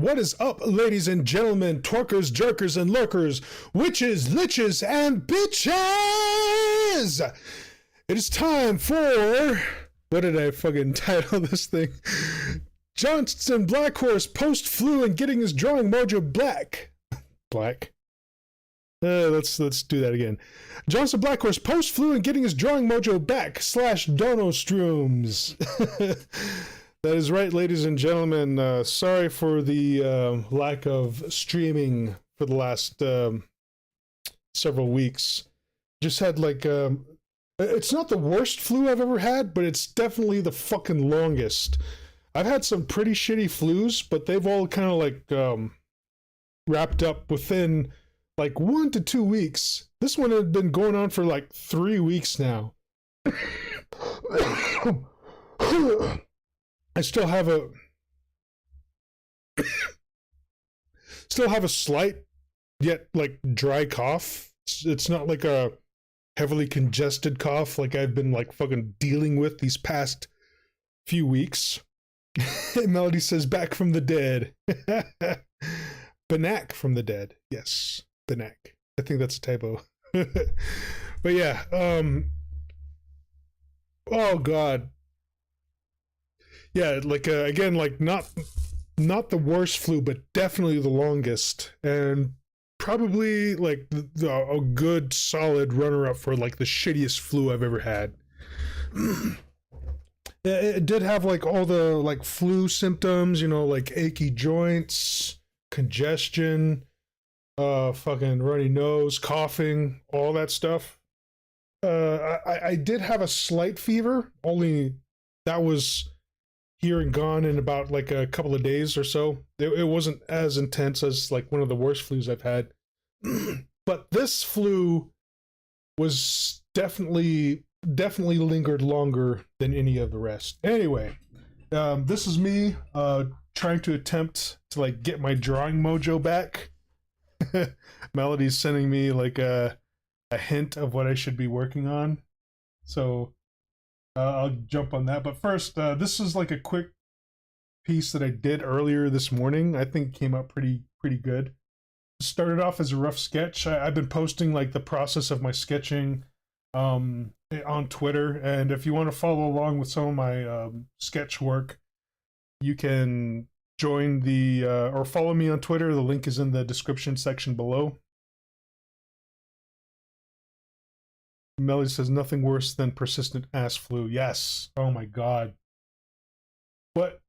What is up, ladies and gentlemen, twerkers, jerkers, and lurkers, witches, liches, and bitches? It is time for... What did I fucking title this thing? Johnston Blackhorse post-flu and getting his drawing mojo back. Black. Let's do that again. Johnston Blackhorse post-flu and getting his drawing mojo back / dono stroomz. That is right, ladies and gentlemen. Sorry for the lack of streaming for the last several weeks. Just had like... it's not the worst flu I've ever had, but it's definitely the fucking longest. I've had some pretty shitty flus, but they've all kind of like wrapped up within like 1 to 2 weeks. This one had been going on for like 3 weeks now. I still have a slight yet like dry cough. It's not like a heavily congested cough like I've been like fucking dealing with these past few weeks. Melody says back from the dead. Banak from the dead. Yes, Banak. I think that's a typo. But yeah, oh god. Yeah, like again, like not the worst flu, but definitely the longest, and probably like a good solid runner-up for like the shittiest flu I've ever had. It did have like all the like flu symptoms, you know, like achy joints, congestion, fucking runny nose, coughing, all that stuff. I did have a slight fever, only that was here and gone in about like a couple of days or so. It wasn't as intense as like one of the worst flus I've had. But this flu was definitely lingered longer than any of the rest. Anyway, this is me trying to attempt to like get my drawing mojo back. Melody's sending me like a hint of what I should be working on, so I'll jump on that. But first, this is like a quick piece that I did earlier this morning. I think came out pretty good. Started off as a rough sketch. I've been posting like the process of my sketching on Twitter, and if you want to follow along with some of my sketch work, you can join the or follow me on Twitter. The link is in the description section below. Melody says nothing worse than persistent ass flu. Yes. Oh my god. But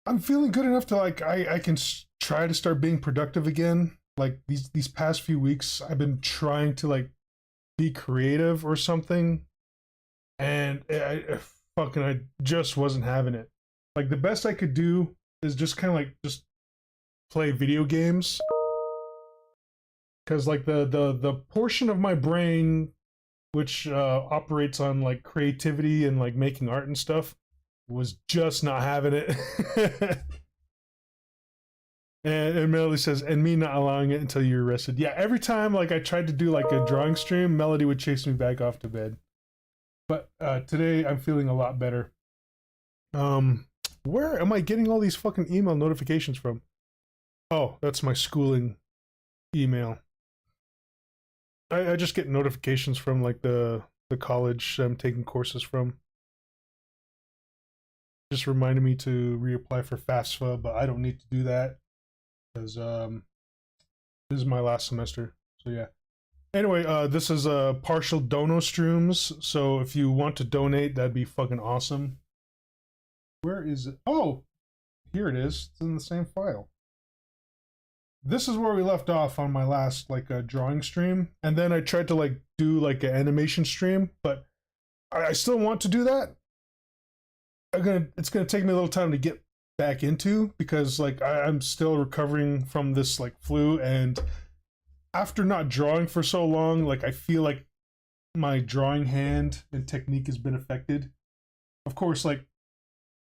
I'm feeling good enough to like I can try to start being productive again. Like these past few weeks, I've been trying to like be creative or something, and I just wasn't having it. Like the best I could do is just kind of like just play video games, because like the portion of my brain which operates on like creativity and like making art and stuff was just not having it. And Melody says, and me not allowing it until you're arrested. Yeah, every time like I tried to do like a drawing stream, Melody would chase me back off to bed. But today I'm feeling a lot better. Where am I getting all these fucking email notifications from? Oh, that's my schooling email. I just get notifications from like the college I'm taking courses from. Just reminded me to reapply for FAFSA, but I don't need to do that because this is my last semester. So yeah. Anyway, this is a partial dono stroomz, so if you want to donate, that'd be fucking awesome. Where is it? Oh, here it is. It's in the same file. This is where we left off on my last like drawing stream, and then I tried to like do like an animation stream, but I still want to do that. It's gonna take me a little time to get back into, because like I'm still recovering from this like flu, and after not drawing for so long, like I feel like my drawing hand and technique has been affected. Of course, like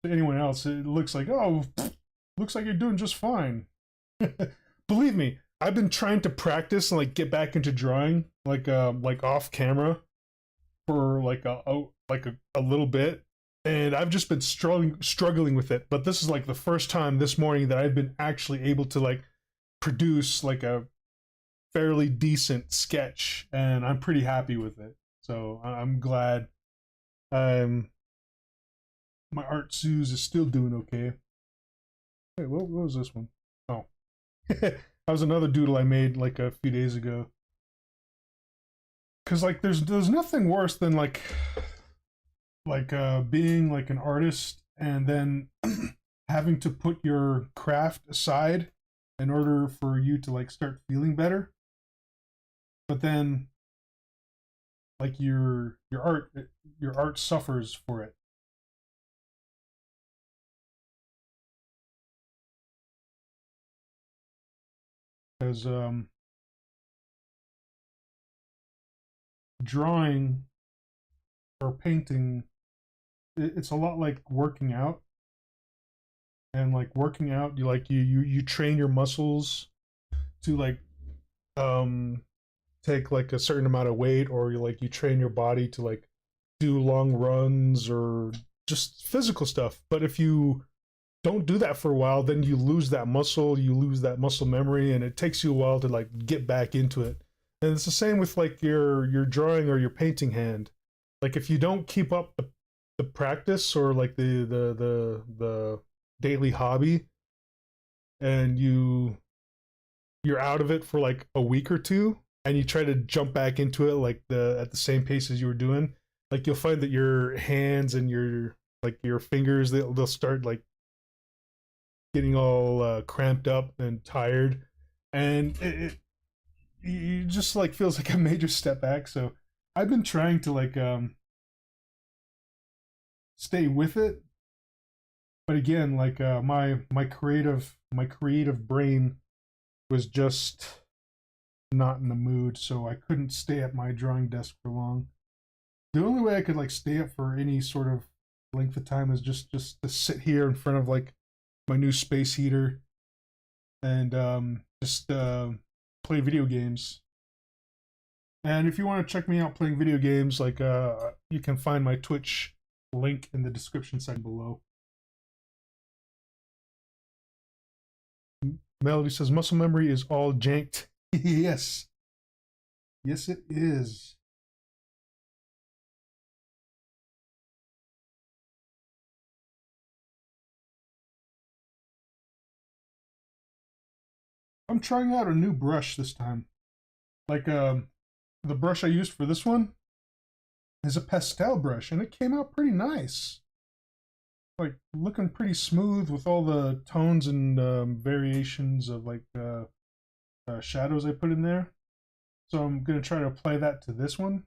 to anyone else, it looks like, oh, looks like you're doing just fine. Believe me, I've been trying to practice and like get back into drawing like off camera for like a little bit, and I've just been struggling with it. But this is like the first time this morning that I've been actually able to like produce like a fairly decent sketch, and I'm pretty happy with it. So I'm glad. Um, my art sooz is still doing okay. Wait, what was this one? Oh, that was another doodle I made like a few days ago. Cause like there's nothing worse than being like an artist and then having to put your craft aside in order for you to like start feeling better. But then like your art suffers for it. Because drawing or painting, it's a lot like working out. And like working out, you train your muscles to like um take like a certain amount of weight, or you train your body to like do long runs or just physical stuff. But if you don't do that for a while, then you lose that muscle memory, and it takes you a while to like get back into it. And it's the same with like your drawing or your painting hand. Like if you don't keep up the practice, or like the daily hobby, and you're out of it for like a week or two, and you try to jump back into it like the at the same pace as you were doing, like you'll find that your hands and your fingers, they'll start like getting all cramped up and tired, and it just like feels like a major step back. So I've been trying to like stay with it, but again, like my creative brain was just not in the mood, so I couldn't stay at my drawing desk for long. The only way I could like stay up for any sort of length of time is just to sit here in front of like my new space heater and just play video games. And if you want to check me out playing video games, like you can find my Twitch link in the description section below. Melody says muscle memory is all janked. Yes. Yes, it is. I'm trying out a new brush this time. Like the brush I used for this one is a pastel brush, and it came out pretty nice. Like looking pretty smooth with all the tones and variations of like shadows I put in there. So I'm gonna try to apply that to this one.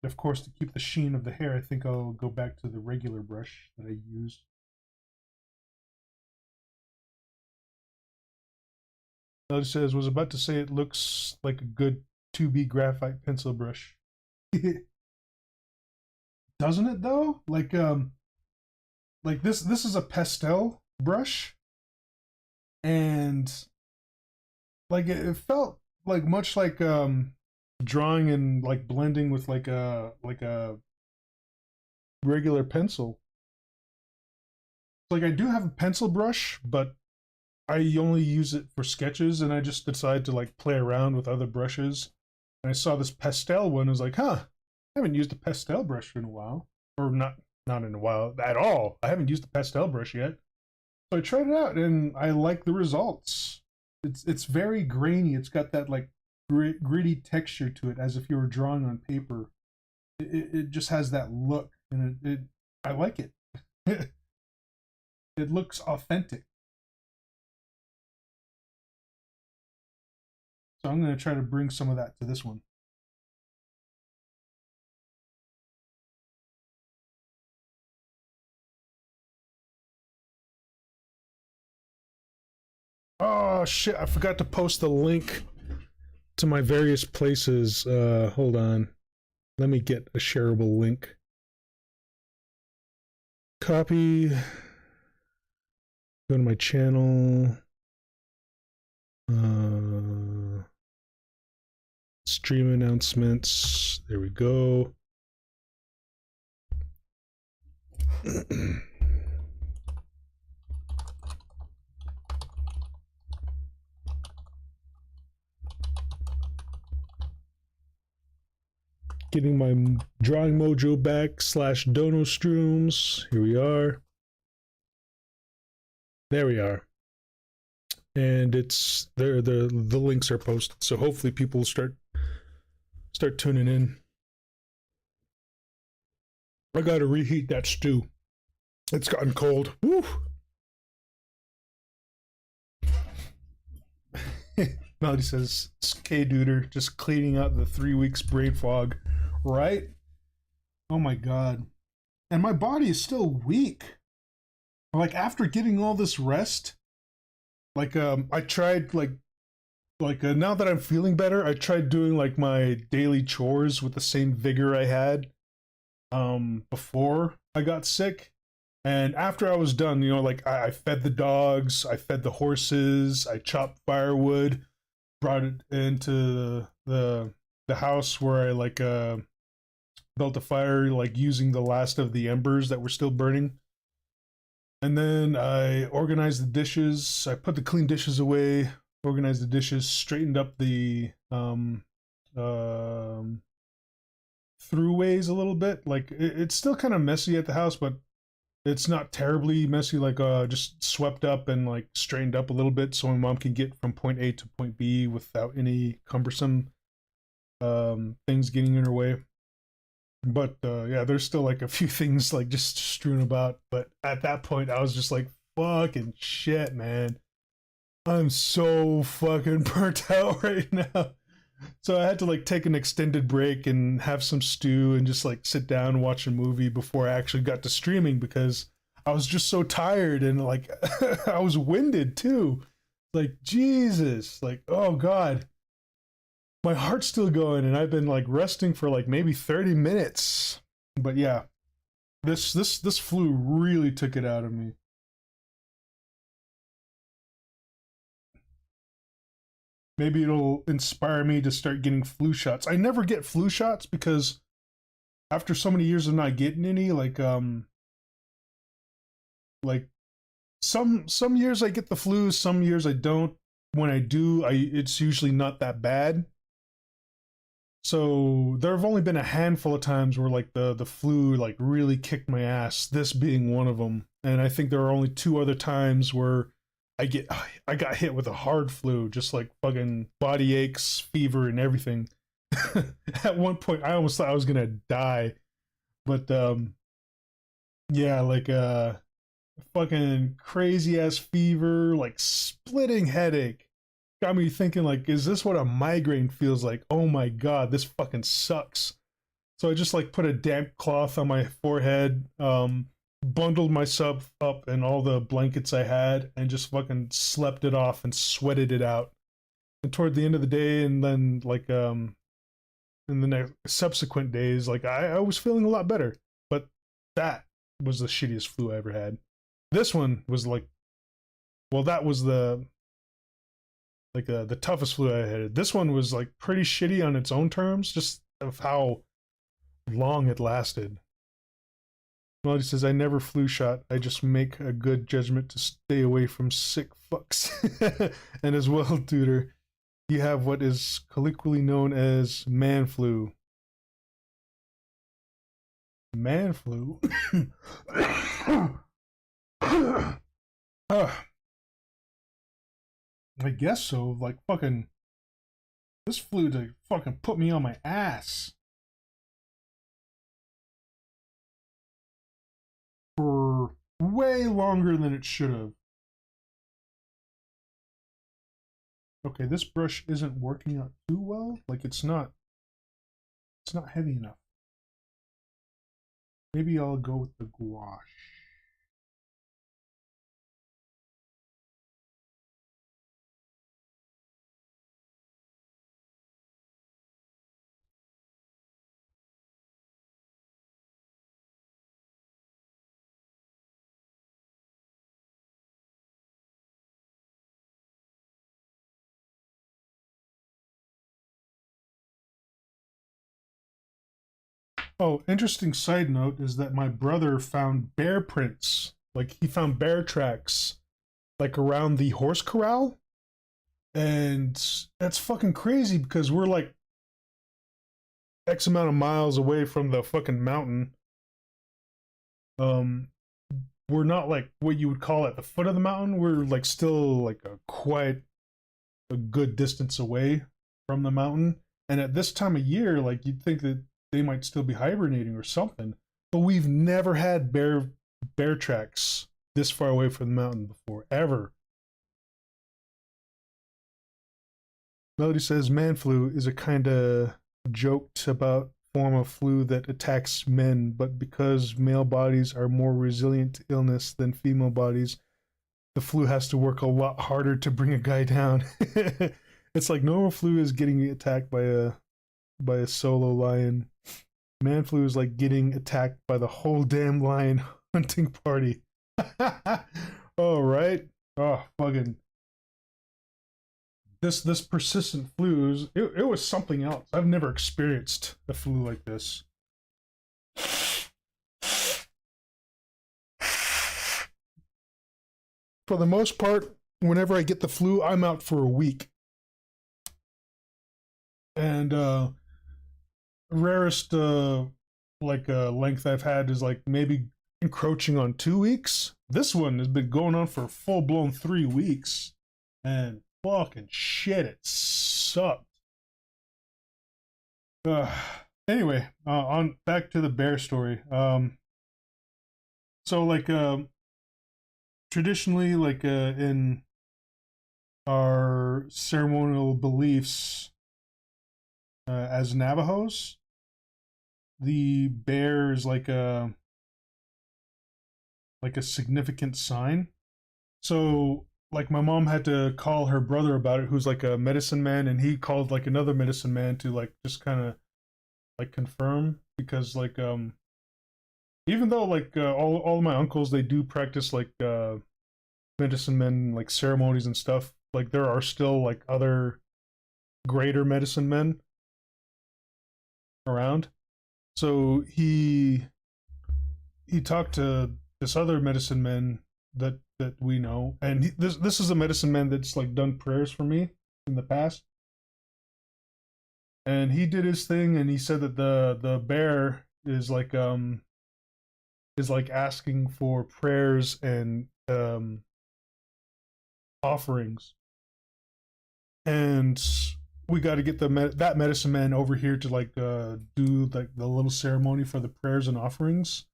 Of course, to keep the sheen of the hair, I think I'll go back to the regular brush that I use. Melody says, was about to say it looks like a good 2B graphite pencil brush. Doesn't it though? Like this is a pastel brush, and like it felt like much like drawing and like blending with like a regular pencil. Like I do have a pencil brush, but I only use it for sketches, and I just decided to like play around with other brushes. And I saw this pastel one, I was like, huh, I haven't used a pastel brush in a while. Or not in a while at all. I haven't used a pastel brush yet. So I tried it out, and I like the results. It's very grainy. It's got that like gritty texture to it, as if you were drawing on paper. It just has that look, and it I like it. It looks authentic. So I'm going to try to bring some of that to this one. Oh shit, I forgot to post the link to my various places. Hold on. Let me get a shareable link. Copy. Go to my channel. Stream announcements. There we go. Getting my drawing mojo back / dono stroomz. Here we are. There we are. And it's there. The links are posted, so hopefully people start tuning in. I gotta reheat that stew. It's gotten cold. Woo! Melody says, K-Duder, just cleaning out the 3 weeks brain fog. Right? Oh my god. And my body is still weak. Like, after getting all this rest, like, I tried, now that I'm feeling better, I tried doing, like, my daily chores with the same vigor I had, before I got sick. And after I was done, you know, like, I fed the dogs, I fed the horses, I chopped firewood, brought it into the house where I, like, built a fire, like, using the last of the embers that were still burning. And then I organized the dishes. I put the clean dishes away, organized the dishes, straightened up the throughways a little bit. Like, it's still kind of messy at the house, but it's not terribly messy. Like, just swept up and, like, straightened up a little bit so my mom can get from point A to point B without any cumbersome things getting in her way. But yeah, there's still, like, a few things, like, just strewn about. But at that point, I was just like, fucking shit, man. I'm so fucking burnt out right now. So I had to, like, take an extended break and have some stew and just, like, sit down and watch a movie before I actually got to streaming, because I was just so tired and, like, I was winded too. Like, Jesus, like, oh god. My heart's still going, and I've been, like, resting for, like, maybe 30 minutes. But yeah, this flu really took it out of me. Maybe it'll inspire me to start getting flu shots. I never get flu shots because after so many years of not getting any, like, some years I get the flu, some years I don't. When I do, it's usually not that bad. So there have only been a handful of times where, like, the flu, like, really kicked my ass, this being one of them. And I think there are only 2 other times where I got hit with a hard flu, just, like, fucking body aches, fever, and everything. At one point I almost thought I was gonna die. But yeah, like, fucking crazy ass fever, like, splitting headache. Got me thinking, like, is this what a migraine feels like? Oh my god, this fucking sucks. So I just, like, put a damp cloth on my forehead, bundled myself up in all the blankets I had, and just fucking slept it off and sweated it out. And toward the end of the day, and then, like, in the next subsequent days, like, I was feeling a lot better. But that was the shittiest flu I ever had. This one was, like, well, that was the toughest flu I had. This one was, like, pretty shitty on its own terms, just of how long it lasted. Melody says, I never flu shot. I just make a good judgment to stay away from sick fucks. And as well, Tutor, you have what is colloquially known as man flu. Man flu? I guess so. Like, fucking, this flu to fucking put me on my ass for way longer than it should have. Okay, this brush isn't working out too well. Like, it's not heavy enough. Maybe I'll go with the gouache. Oh, interesting side note is that my brother found bear prints. Like he found bear tracks like around the horse corral. And that's fucking crazy because we're like X amount of miles away from the fucking mountain. Um we're not like what you would call at the foot of the mountain. We're like still like a quite a good distance away from the mountain. And at this time of year, like you'd think that they might still be hibernating or something. But we've never had bear tracks this far away from the mountain before, ever. Melody says man flu is a kind of joked about form of flu that attacks men, but because male bodies are more resilient to illness than female bodies, the flu has to work a lot harder to bring a guy down. It's like normal flu is getting attacked by a solo lion. Man flu is like getting attacked by the whole damn lion hunting party. Oh right. Oh fucking this persistent flu it was something else. I've never experienced a flu like this. For the most part, whenever I get the flu, I'm out for a week. And rarest length I've had is like maybe encroaching on 2 weeks. This one has been going on for full blown 3 weeks, and fucking shit, it sucked. Uh, anyway, on back to the bear story. So like traditionally, like in our ceremonial beliefs as Navajos, the bear is like a significant sign. So like my mom had to call her brother about it, who's like a medicine man, and he called like another medicine man to like just kind of like confirm because like even though like all of my uncles they do practice like medicine men like ceremonies and stuff, like there are still like other greater medicine men around. So he talked to this other medicine man that we know, and this is a medicine man that's like done prayers for me in the past, and he did his thing, and he said that the bear is like asking for prayers and offerings, and we got to get that medicine man over here to like do like the little ceremony for the prayers and offerings,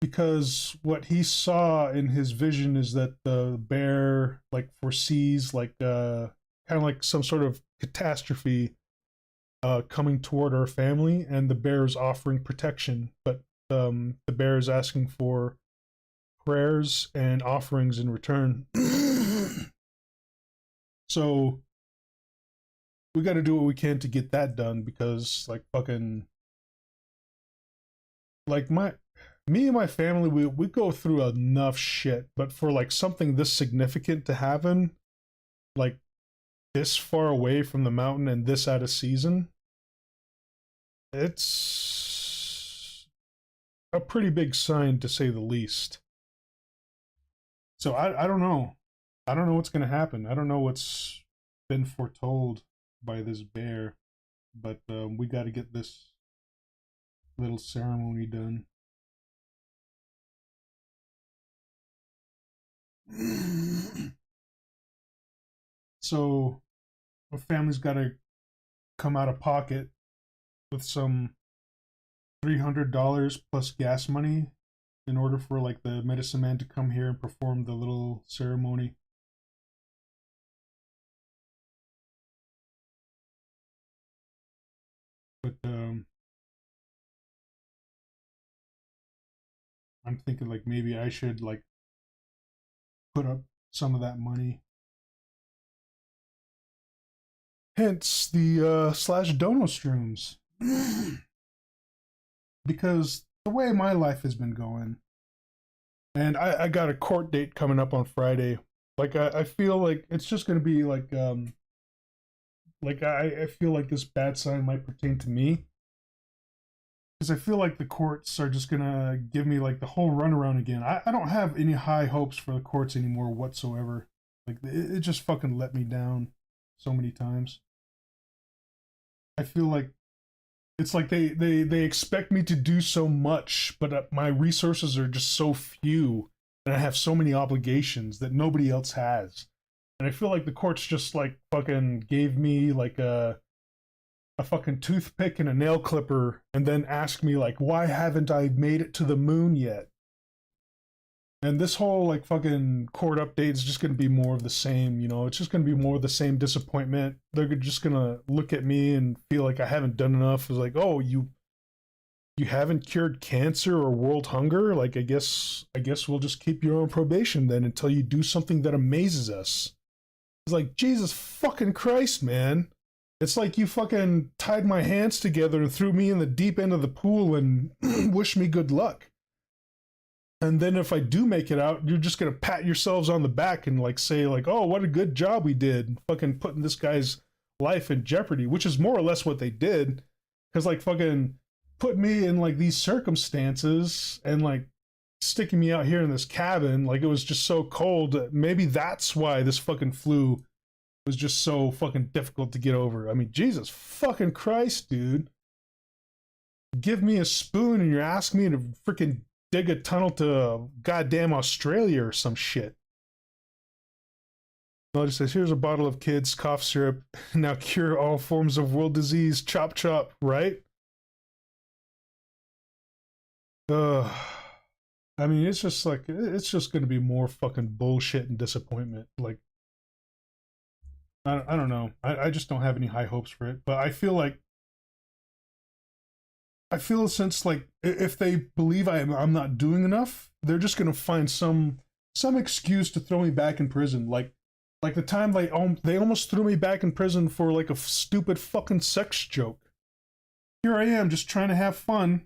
because what he saw in his vision is that the bear like foresees like kind of like some sort of catastrophe coming toward our family, and the bear is offering protection, but the bear is asking for prayers and offerings in return. So we got to do what we can to get that done, because like fucking like me and my family, we go through enough shit, but for like something this significant to happen like this far away from the mountain and this out of season, it's a pretty big sign to say the least. So I don't know. I don't know what's gonna happen. I don't know what's been foretold by this bear, but we got to get this little ceremony done. So a family's got to come out of pocket with some $300 plus gas money in order for like the medicine man to come here and perform the little ceremony. But I'm thinking like maybe I should like put up some of that money. Hence the slash dono stroomz. Because the way my life has been going, and I got a court date coming up on Friday. Like I feel like it's just gonna be like I feel like this bad sign might pertain to me. because I feel like the courts are just gonna give me like the whole runaround again. I don't have any high hopes for the courts anymore whatsoever. Like it just fucking let me down so many times. I feel like it's like they expect me to do so much, but my resources are just so few, and I have so many obligations that nobody else has. And I feel like the courts just like fucking gave me like a fucking toothpick and a nail clipper, and then asked me like, why haven't I made it to the moon yet? And this whole like fucking court update is just gonna be more of the same, you know. It's just gonna be more of the same disappointment. They're just gonna look at me and feel like I haven't done enough. It's like, oh, you haven't cured cancer or world hunger? Like I guess we'll just keep you on probation then until you do something that amazes us. It's like, Jesus fucking Christ, man. It's like you fucking tied my hands together and threw me in the deep end of the pool and wish me good luck. And then if I do make it out, you're just gonna pat yourselves on the back and like say like, oh, what a good job we did, fucking putting this guy's life in jeopardy, which is more or less what they did. Because like fucking put me in like these circumstances and like sticking me out here in this cabin, like it was just so cold. Maybe that's why this fucking flu was just so fucking difficult to get over. I mean, Jesus fucking Christ, dude. Give me a spoon and you're asking me to freaking dig a tunnel to goddamn Australia or some shit. No, it just says, here's a bottle of kids' cough syrup. Now cure all forms of world disease. Chop chop, right? Ugh. I mean, it's just like, it's just gonna be more fucking bullshit and disappointment. Like, I don't know. I just don't have any high hopes for it. But I feel since like if they believe I'm not doing enough, they're just gonna find some excuse to throw me back in prison. Like the time they almost threw me back in prison for like a stupid fucking sex joke. Here I am just trying to have fun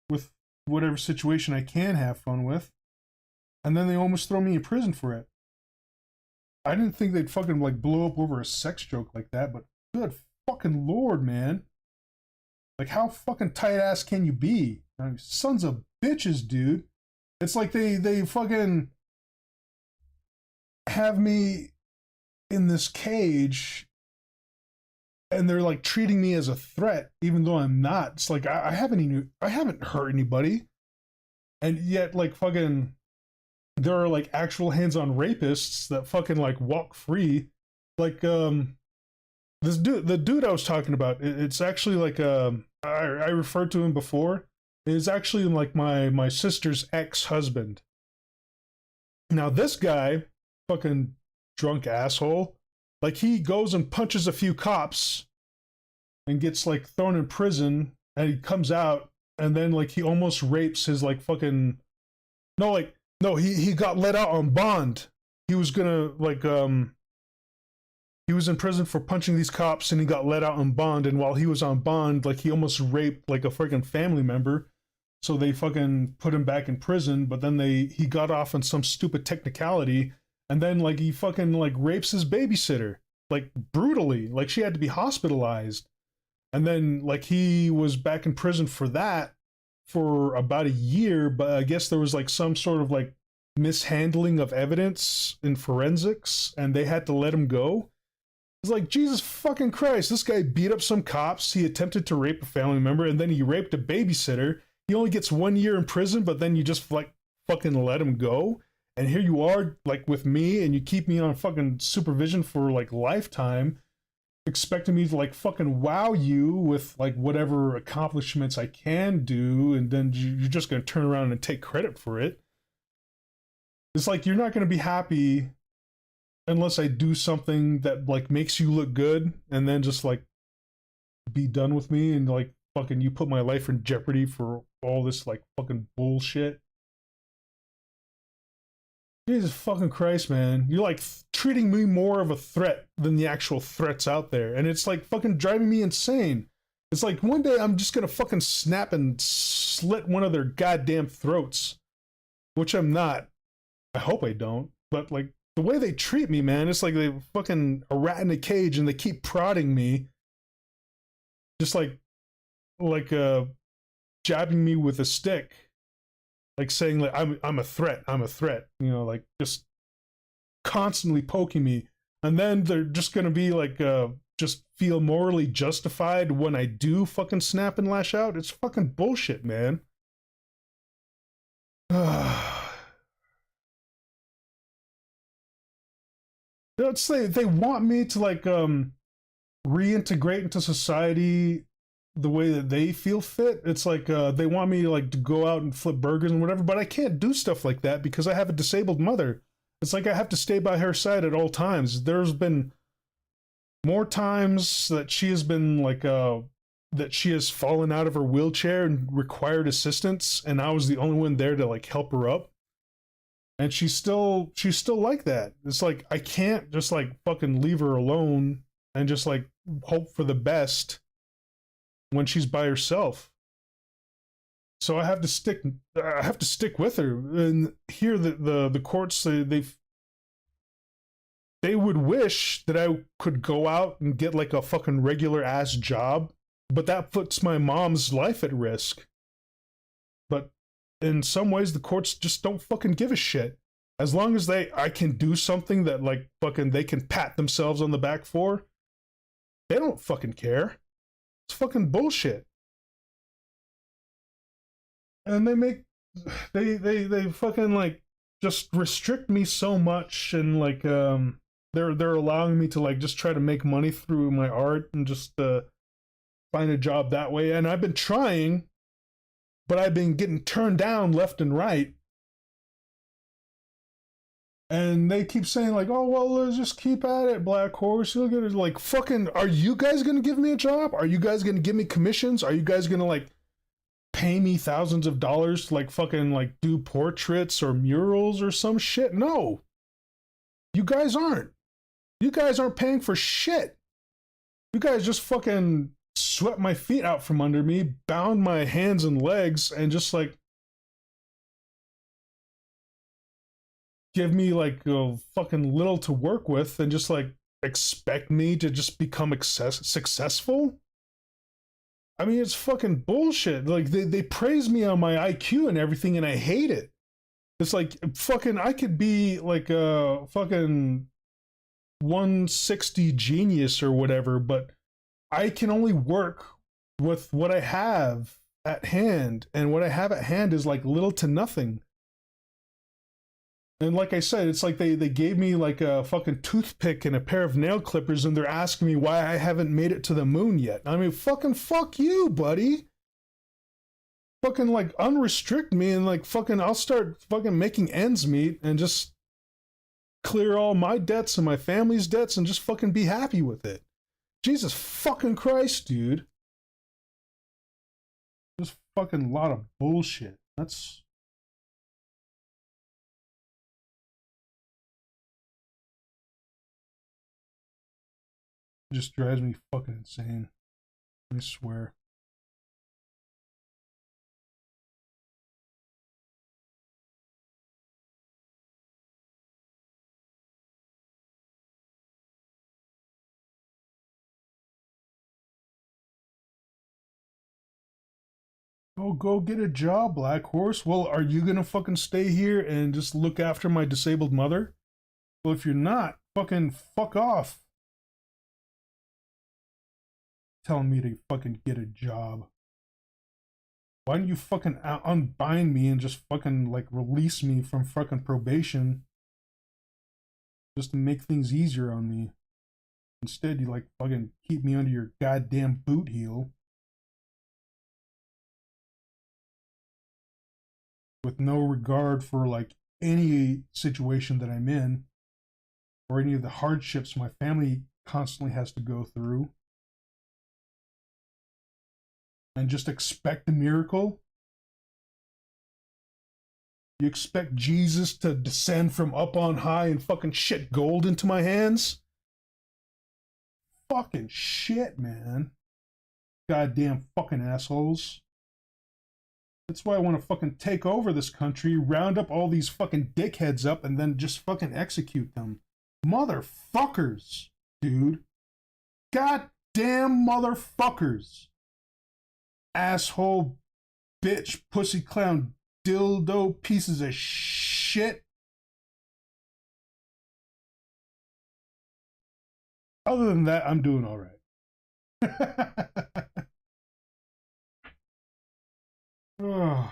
with whatever situation I can have fun with, and then they almost throw me in prison for it. I didn't think they'd fucking like blow up over a sex joke like that, but good fucking lord, man. Like, how fucking tight ass can you be? I mean, sons of bitches, dude. It's like they fucking have me in this cage and they're like treating me as a threat, even though I'm not. It's like I haven't hurt anybody. And yet, like, fucking there are like actual hands-on rapists that fucking like walk free. Like this dude, the dude I was talking about, it's actually like I referred to him before. It's actually like my sister's ex-husband. Now this guy, fucking drunk asshole, like he goes and punches a few cops and gets like thrown in prison, and he comes out and then like he almost rapes his like fucking no, he got let out on bond. He was gonna like he was in prison for punching these cops and he got let out on bond, and while he was on bond, like he almost raped like a freaking family member. So they fucking put him back in prison, but then he got off on some stupid technicality, and then like he fucking like rapes his babysitter, like brutally. Like she had to be hospitalized. And then like he was back in prison for that for about a year, but I guess there was like some sort of like mishandling of evidence in forensics and they had to let him go. It's like, Jesus fucking Christ, this guy beat up some cops, he attempted to rape a family member, and then he raped a babysitter. He only gets 1 year in prison, but then you just like fucking let him go. And here you are like with me, and you keep me on fucking supervision for like lifetime, expecting me to like fucking wow you with like whatever accomplishments I can do, and then you're just gonna turn around and take credit for it. It's like you're not gonna be happy unless I do something that like makes you look good, and then just like be done with me, and like fucking you put my life in jeopardy for all this like fucking bullshit. Jesus fucking Christ, man. You're like treating me more of a threat than the actual threats out there. And it's like fucking driving me insane. It's like one day I'm just gonna fucking snap and slit one of their goddamn throats. Which I'm not. I hope I don't. But like the way they treat me, man, it's like they fucking a rat in a cage and they keep prodding me. Just like like jabbing me with a stick, like saying like I'm a threat, I'm a threat, you know, like just constantly poking me, and then they're just gonna be like just feel morally justified when I do fucking snap and lash out. It's fucking bullshit, man. Let's say they want me to like reintegrate into society the way that they feel fit. It's like they want me like to go out and flip burgers and whatever, but I can't do stuff like that because I have a disabled mother. It's like I have to stay by her side at all times. There's been more times that she has been like that she has fallen out of her wheelchair and required assistance, and I was the only one there to like help her up. And she's still like that. It's like I can't just like fucking leave her alone and just like hope for the best when she's by herself. So I have to stick with her. And here the courts they would wish that I could go out and get like a fucking regular ass job, but that puts my mom's life at risk. But in some ways the courts just don't fucking give a shit. As long as I can do something that like fucking they can pat themselves on the back for, they don't fucking care. It's fucking bullshit. And they fucking like just restrict me so much, and like they're allowing me to like just try to make money through my art and just find a job that way. And I've been trying, but I've been getting turned down left and right. And they keep saying like, oh well, let's just keep at it, Blackhorse. You'll get it. Like, fucking, are you guys gonna give me a job? Are you guys gonna give me commissions? Are you guys gonna like pay me thousands of dollars to like fucking like do portraits or murals or some shit? No, you guys aren't. You guys aren't paying for shit. You guys just fucking swept my feet out from under me, bound my hands and legs, and just like give me like a fucking little to work with, and just like expect me to just become successful. I mean, it's fucking bullshit. Like they praise me on my IQ and everything, and I hate it. It's like fucking I could be like a fucking 160 genius or whatever, but I can only work with what I have at hand, and what I have at hand is like little to nothing. And like I said, it's like they gave me like a fucking toothpick and a pair of nail clippers, and they're asking me why I haven't made it to the moon yet. I mean, fucking fuck you, buddy. Fucking like unrestrict me, and like fucking I'll start fucking making ends meet and just clear all my debts and my family's debts and just fucking be happy with it. Jesus fucking Christ, dude. Just fucking lot of bullshit. That's just drives me fucking insane. I swear. Oh, go get a job, Blackhorse. Well, are you gonna fucking stay here and just look after my disabled mother? Well, if you're not, fucking fuck off. Telling me to fucking get a job. Why don't you fucking unbind me and just fucking like release me from fucking probation? Just to make things easier on me. Instead, you like fucking keep me under your goddamn boot heel. With no regard for like any situation that I'm in, or any of the hardships my family constantly has to go through. And just expect a miracle? You expect Jesus to descend from up on high and fucking shit gold into my hands? Fucking shit, man. Goddamn fucking assholes. That's why I want to fucking take over this country, round up all these fucking dickheads up, and then just fucking execute them. Motherfuckers, dude. Goddamn motherfuckers. asshole, bitch, pussy clown, dildo, pieces of shit. Other than that, I'm doing all right. Oh.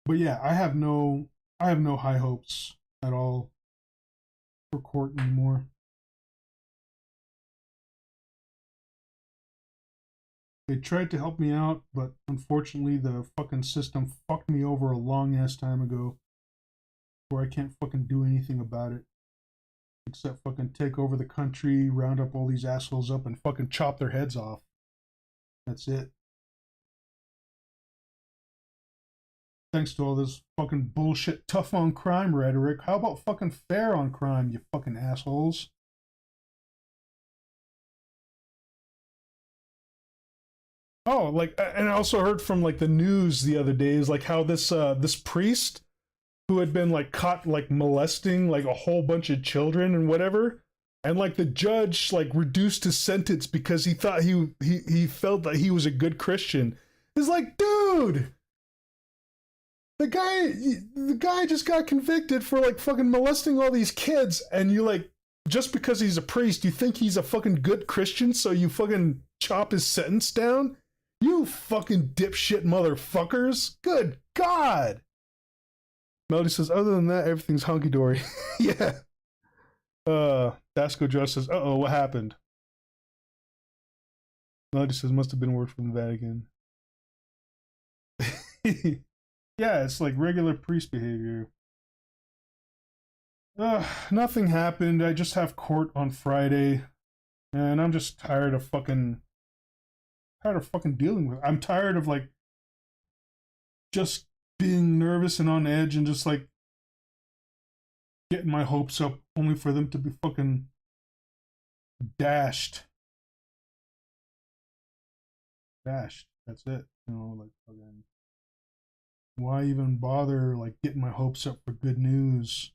But yeah, I have no high hopes at all for court anymore. They tried to help me out, but unfortunately the fucking system fucked me over a long ass time ago, where I can't fucking do anything about it except fucking take over the country, round up all these assholes up, and fucking chop their heads off. That's it. Thanks to all this fucking bullshit tough on crime rhetoric. How about fucking fair on crime, you fucking assholes? Oh, like, and I also heard from like the news the other day is like how this priest who had been like caught like molesting like a whole bunch of children and whatever, and like the judge like reduced his sentence because he thought he felt that he was a good Christian. It's like, dude, the guy just got convicted for like fucking molesting all these kids, and you like, just because he's a priest, you think he's a fucking good Christian, so you fucking chop his sentence down? You fucking dipshit motherfuckers. Good God. Melody says, other than that, everything's hunky dory. Yeah. Dasco Josh says, uh-oh, what happened? Melody says, must have been word from the Vatican. Yeah, it's like regular priest behavior. Nothing happened. I just have court on Friday, and I'm just tired of fucking dealing with it. I'm tired of like just being nervous and on edge and just like getting my hopes up only for them to be fucking dashed. Dashed. That's it. You know, like fucking, why even bother like getting my hopes up for good news?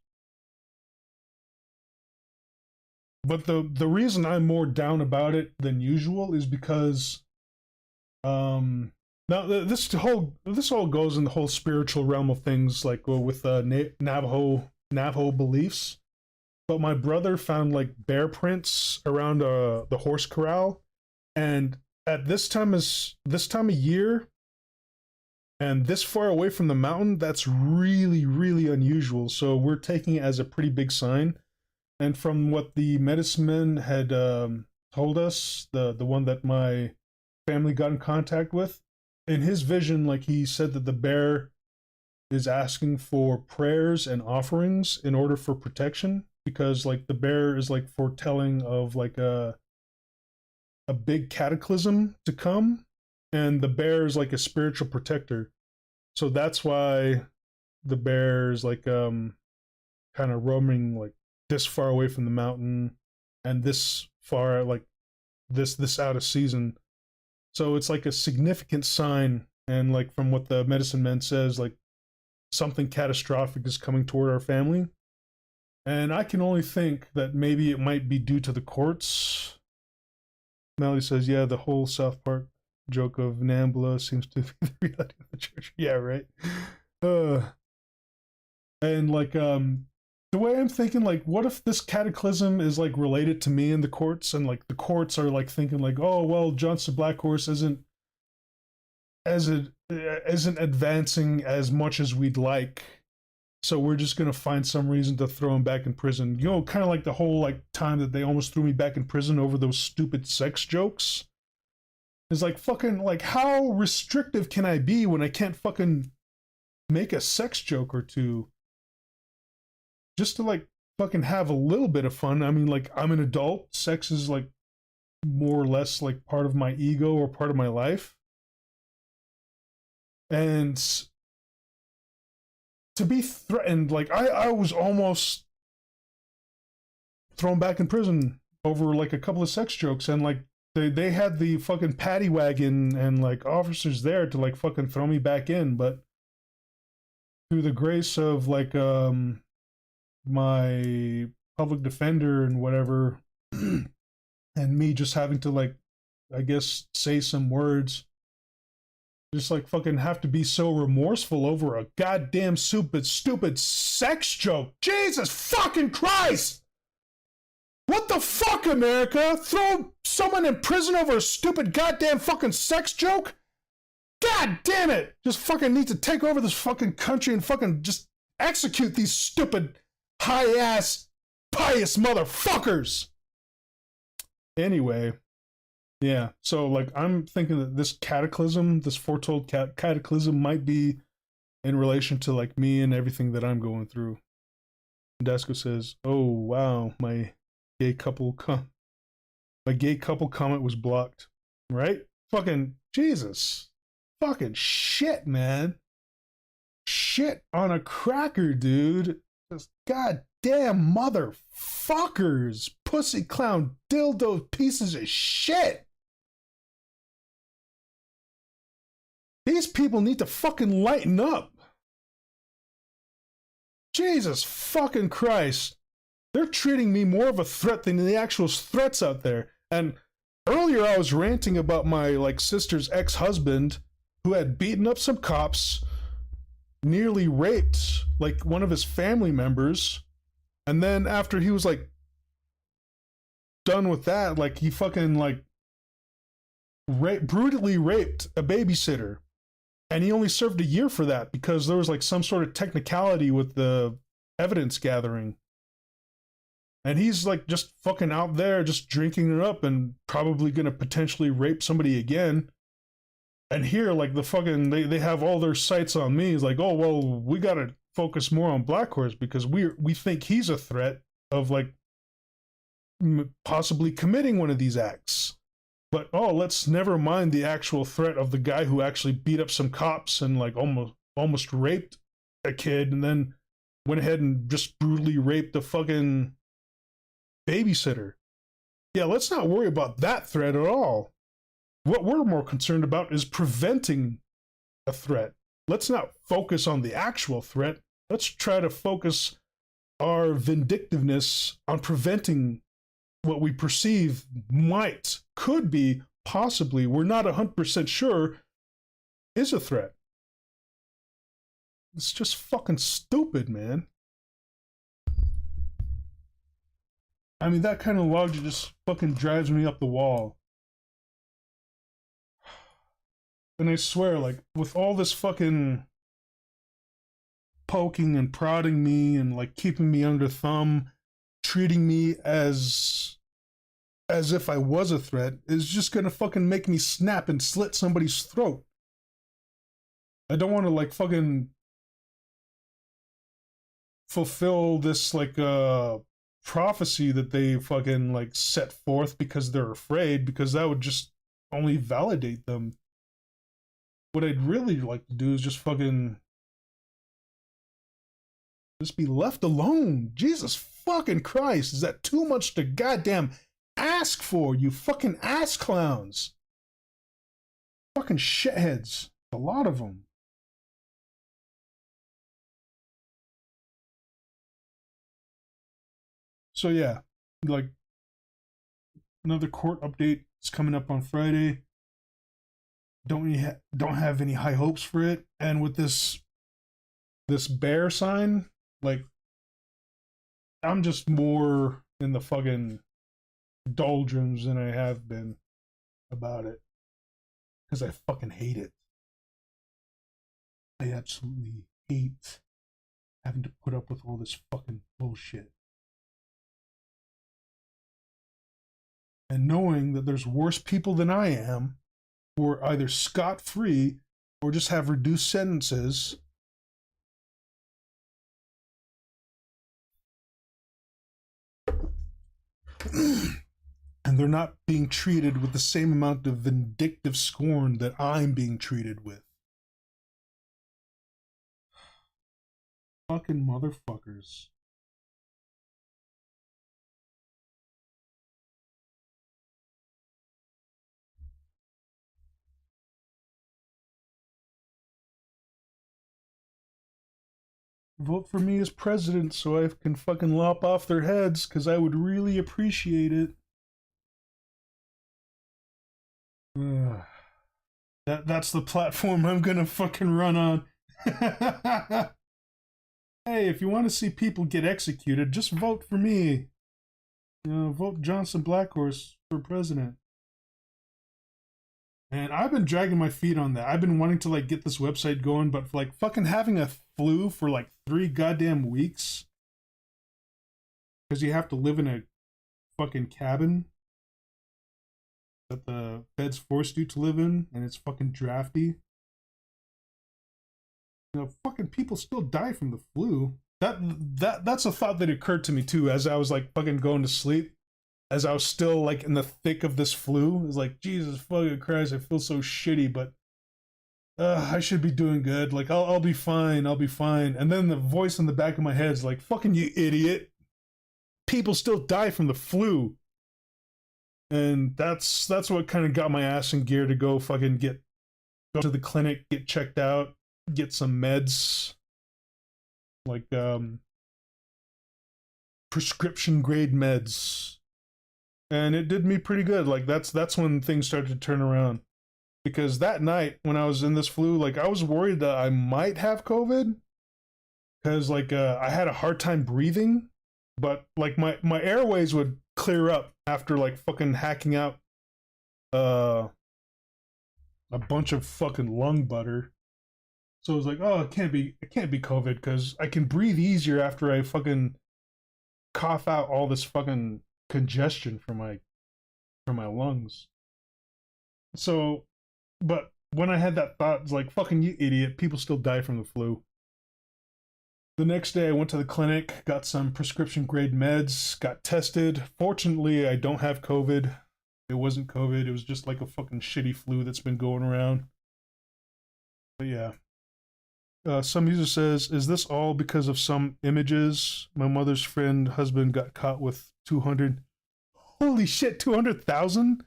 But the reason I'm more down about it than usual is because now this all goes in the whole spiritual realm of things, like with Navajo beliefs. But my brother found like bear prints around the horse corral, and at this time of year and this far away from the mountain, that's really really unusual. So we're taking it as a pretty big sign. And from what the medicine man had told us, the one that my family got in contact with, in his vision, like he said that the bear is asking for prayers and offerings in order for protection, because like the bear is like foretelling of like a big cataclysm to come, and the bear is like a spiritual protector. So that's why the bear is like kind of roaming like this far away from the mountain and this far like this out of season. So it's like a significant sign, and like from what the medicine man says, like something catastrophic is coming toward our family. And I can only think that maybe it might be due to the courts. Melody says, yeah, the whole South Park joke of Nambla seems to be the reality of the church. Yeah, right. And like the way I'm thinking, like, what if this cataclysm is like related to me in the courts, and like the courts are like thinking like, oh well, Johnston Blackhorse isn't advancing as much as we'd like, so we're just gonna find some reason to throw him back in prison. You know, kind of like the whole like time that they almost threw me back in prison over those stupid sex jokes. It's like, fucking, like, how restrictive can I be when I can't fucking make a sex joke or two just to like fucking have a little bit of fun? I mean, like, I'm an adult. Sex is like more or less like part of my ego or part of my life. And to be threatened, like I was almost thrown back in prison over like a couple of sex jokes, and like they had the fucking paddy wagon and like officers there to like fucking throw me back in. But through the grace of like my public defender and whatever, and me just having to like, I guess, say some words, just like fucking have to be so remorseful over a goddamn stupid sex joke. Jesus fucking Christ! What the fuck, America? Throw someone in prison over a stupid goddamn fucking sex joke? God damn it! Just fucking need to take over this fucking country and fucking just execute these stupid high-ass pious motherfuckers! Anyway, yeah, so like I'm thinking that this cataclysm, this foretold cataclysm might be in relation to like me and everything that I'm going through. Dasco says, "Oh wow, my gay couple comment was blocked." Right? Fucking Jesus. Fucking shit, man. Shit on a cracker, dude. Just goddamn motherfuckers. Pussy clown dildo pieces of shit. These people need to fucking lighten up. Jesus fucking Christ. They're treating me more of a threat than the actual threats out there. And earlier I was ranting about my like sister's ex-husband who had beaten up some cops, nearly raped like one of his family members, and then after he was like done with that, like he fucking like brutally raped a babysitter, and he only served a year for that because there was like some sort of technicality with the evidence gathering. And he's like just fucking out there just drinking it up and probably gonna potentially rape somebody again. And here, like the fucking, they have all their sights on me. It's like, oh well, we gotta focus more on Blackhorse because we think he's a threat of like possibly committing one of these acts. But oh, let's never mind the actual threat of the guy who actually beat up some cops and like almost raped a kid, and then went ahead and just brutally raped a fucking babysitter. Yeah, let's not worry about that threat at all. What we're more concerned about is preventing a threat. Let's not focus on the actual threat. Let's try to focus our vindictiveness on preventing what we perceive could be, possibly, we're not 100% sure, is a threat. It's just fucking stupid, man. I mean, that kind of logic just fucking drives me up the wall. And I swear, like, with all this fucking poking and prodding me and, like, keeping me under thumb, treating me as if I was a threat, is just gonna fucking make me snap and slit somebody's throat. I don't want to, like, fucking fulfill this, like, prophecy that they fucking, like, set forth because they're afraid, because that would just only validate them. What I'd really like to do is just fucking just be left alone. Jesus fucking Christ, is that too much to goddamn ask for, you fucking ass clowns? Fucking shitheads. A lot of them. So yeah, like, another court update is coming up on Friday. Don't have any high hopes for it. And with this bear sign, like, I'm just more in the fucking doldrums than I have been about it, because I fucking hate it. I absolutely hate having to put up with all this fucking bullshit. And knowing that there's worse people than I am who are either scot-free or just have reduced sentences. And they're not being treated with the same amount of vindictive scorn that I'm being treated with. Fucking motherfuckers. Vote for me as president so I can fucking lop off their heads, because I would really appreciate it. That's the platform I'm gonna fucking run on. Hey, if you want to see people get executed, just vote for me. Vote Johnston Blackhorse for president. And I've been dragging my feet on that. I've been wanting to like get this website going, but for, like fucking having a flu for like 3 goddamn weeks because you have to live in a fucking cabin that the feds forced you to live in, and it's fucking drafty. Fucking people still die from the flu. That's a thought that occurred to me too as I was like fucking going to sleep, as I was still like in the thick of this flu. It was like, Jesus fucking Christ, I feel so shitty, but I should be doing good. Like I'll be fine. I'll be fine. And then the voice in the back of my head is like, fucking you idiot. People still die from the flu. And that's what kind of got my ass in gear to go fucking go to the clinic, get checked out, get some meds, like prescription grade meds, and it did me pretty good. Like that's when things started to turn around, because that night when I was in this flu, like I was worried that I might have COVID, because like I had a hard time breathing, but like my airways would clear up after like fucking hacking out a bunch of fucking lung butter. So I was like, oh, it can't be COVID, because I can breathe easier after I fucking cough out all this fucking congestion from my lungs. So, but when I had that thought, it's like, fucking you idiot, people still die from the flu. The next day I went to the clinic, got some prescription grade meds, got tested. Fortunately, I don't have COVID. It wasn't COVID, it was just like a fucking shitty flu that's been going around. But yeah. Some user says, is this all because of some images? My mother's friend husband got caught with 200, holy shit, 200,000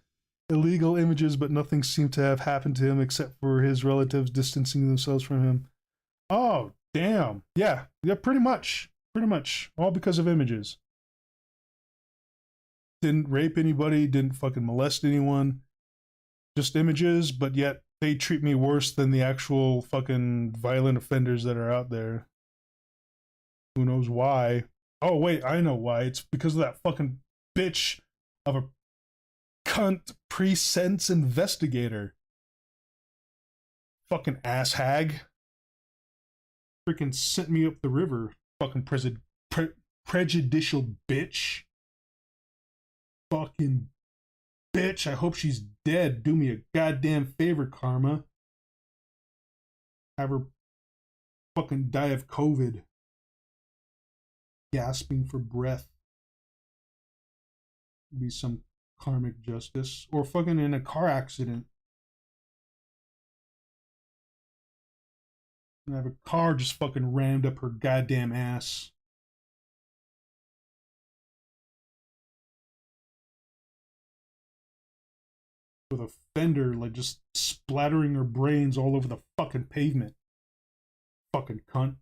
illegal images, but nothing seemed to have happened to him except for his relatives distancing themselves from him. Oh, damn. Yeah, pretty much. All because of images. Didn't rape anybody, didn't fucking molest anyone. Just images, but yet they treat me worse than the actual fucking violent offenders that are out there. Who knows why? Oh wait, I know why. It's because of that fucking bitch of a cunt pre-sentence investigator. Fucking ass hag. Freaking sent me up the river. Fucking prejudicial bitch. Fucking bitch, I hope she's dead. Do me a goddamn favor, Karma. Have her fucking die of COVID. Gasping for breath. Be some karmic justice. Or fucking in a car accident. And have a car just fucking rammed up her goddamn ass. With a fender, like just splattering her brains all over the fucking pavement. Fucking cunt.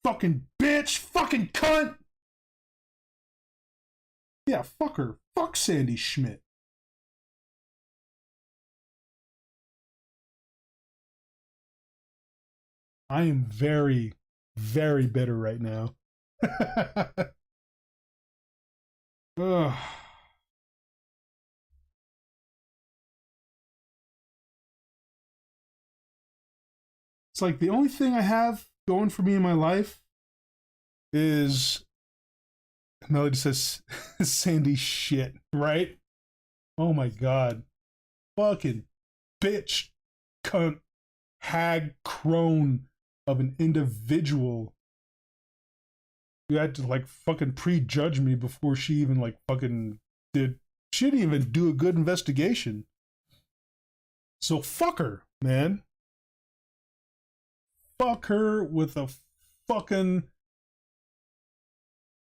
Fucking bitch! Fucking cunt! Yeah, fuck her. Fuck Sandy Schmidt. I am very, very bitter right now. Ugh. It's like the only thing I have going for me in my life is Melody says Sandy shit, right? Oh my god. Fucking bitch, cunt, hag, crone of an individual. You had to like fucking prejudge me before she even like fucking did. She didn't even do a good investigation. So fuck her, man. Fuck her with a fucking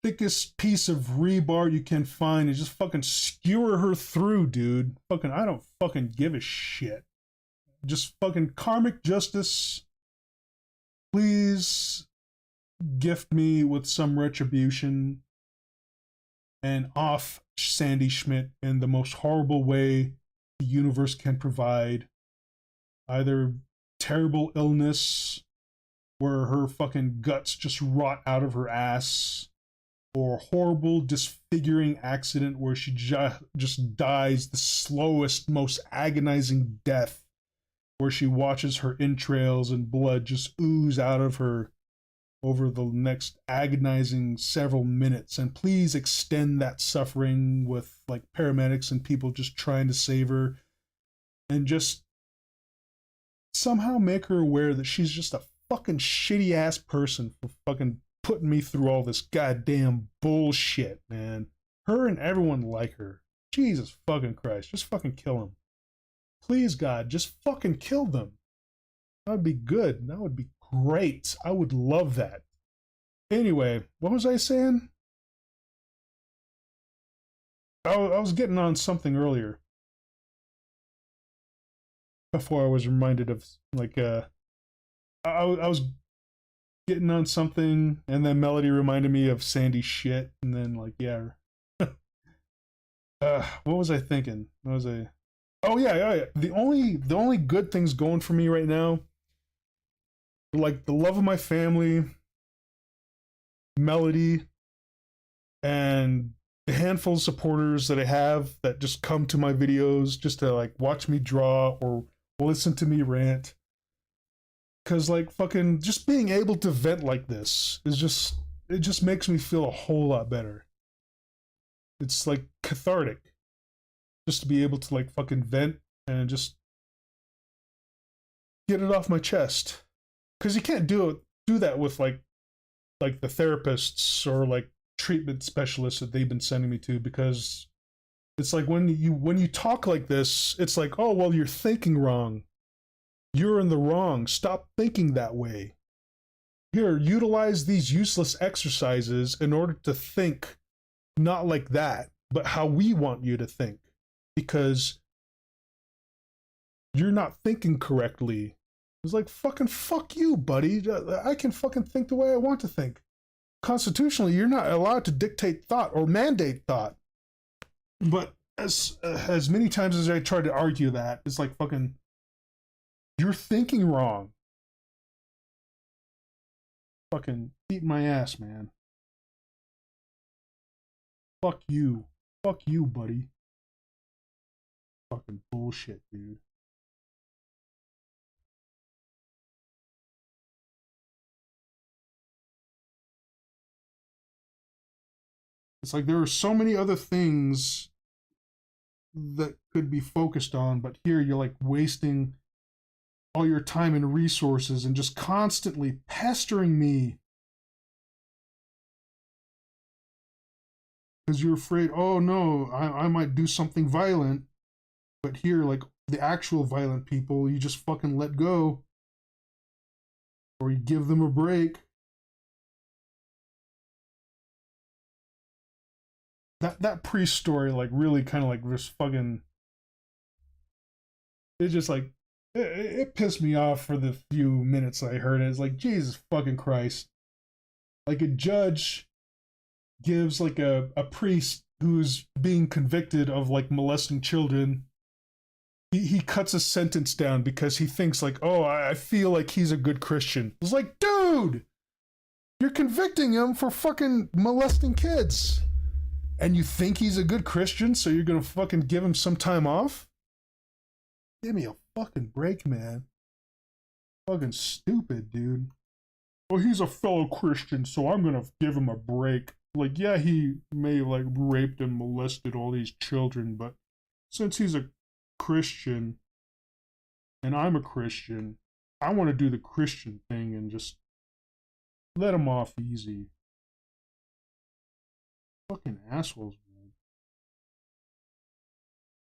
thickest piece of rebar you can find and just fucking skewer her through, dude. Fucking, I don't fucking give a shit. Just fucking karmic justice. Please gift me with some retribution and off Sandy Schmidt in the most horrible way the universe can provide. Either terrible illness where her fucking guts just rot out of her ass, or horrible disfiguring accident where she just dies the slowest, most agonizing death, where she watches her entrails and blood just ooze out of her over the next agonizing several minutes. And please extend that suffering with like paramedics and people just trying to save her, and just somehow make her aware that she's just a fucking shitty ass person for fucking putting me through all this goddamn bullshit, man. Her and everyone like her. Jesus fucking Christ. Just fucking kill him. Please, God, just fucking kill them. That would be good. That would be great. I would love that. Anyway, what was I saying? I was getting on something earlier. Before I was reminded of, like, I was getting on something, and then Melody reminded me of Sandy's shit, and then, like, yeah. What was I thinking? What was I? Oh yeah. The only good things going for me right now, like the love of my family, Melody, and the handful of supporters that I have that just come to my videos just to like watch me draw or listen to me rant. Cause like fucking just being able to vent like this is just, it just makes me feel a whole lot better. It's like cathartic just to be able to like fucking vent and just get it off my chest. Cause you can't do that with like the therapists or like treatment specialists that they've been sending me to, because it's like when you talk like this, it's like, oh well, you're thinking wrong. You're in the wrong. Stop thinking that way. Here, utilize these useless exercises in order to think not like that, but how we want you to think. Because you're not thinking correctly. It's like, fucking fuck you, buddy. I can fucking think the way I want to think. Constitutionally, you're not allowed to dictate thought or mandate thought. But as many times as I tried to argue that, it's like fucking, you're thinking wrong. Fucking eat my ass, man. Fuck you. Fuck you, buddy. Fucking bullshit, dude. It's like there are so many other things that could be focused on, but here you're like wasting all your time and resources and just constantly pestering me because you're afraid, oh no, I might do something violent. But here, like the actual violent people, you just fucking let go, or you give them a break. That priest story like really kind of like just fucking, it just like it pissed me off for the few minutes I heard it. It's like, Jesus fucking Christ. Like a judge gives like a priest who's being convicted of like molesting children, he cuts a sentence down because he thinks like, oh, I feel like he's a good Christian. It's like, dude, you're convicting him for fucking molesting kids. And you think he's a good Christian, so you're gonna fucking give him some time off? Give me a fucking break, man. Fucking stupid, dude. Well, he's a fellow Christian, so I'm gonna give him a break. Like, yeah, he may have like raped and molested all these children, but since he's a Christian and I'm a Christian, I want to do the Christian thing and just let him off easy. Fucking assholes, man.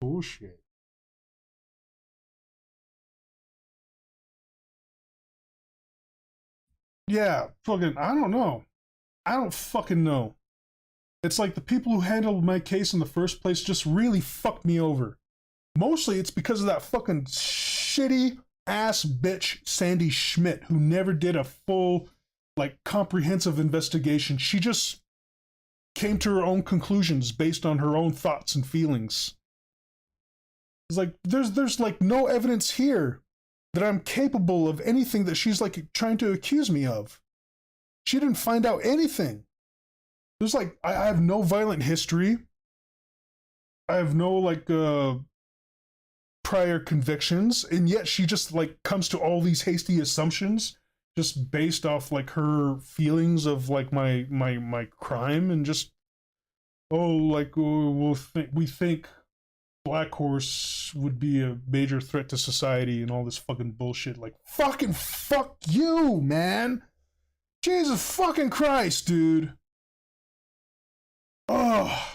Bullshit. Yeah, fucking, I don't know. I don't fucking know. It's like the people who handled my case in the first place just really fucked me over. Mostly it's because of that fucking shitty ass bitch Sandy Schmidt, who never did a full, like, comprehensive investigation. She just came to her own conclusions based on her own thoughts and feelings. It's like there's like no evidence here that I'm capable of anything that she's like trying to accuse me of. She didn't find out anything. There's like I have no violent history. I have no like prior convictions, and yet she just like comes to all these hasty assumptions just based off like her feelings of like my crime, and just we think Blackhorse would be a major threat to society and all this fucking bullshit. Like fucking fuck you, man. Jesus fucking Christ, dude. Oh.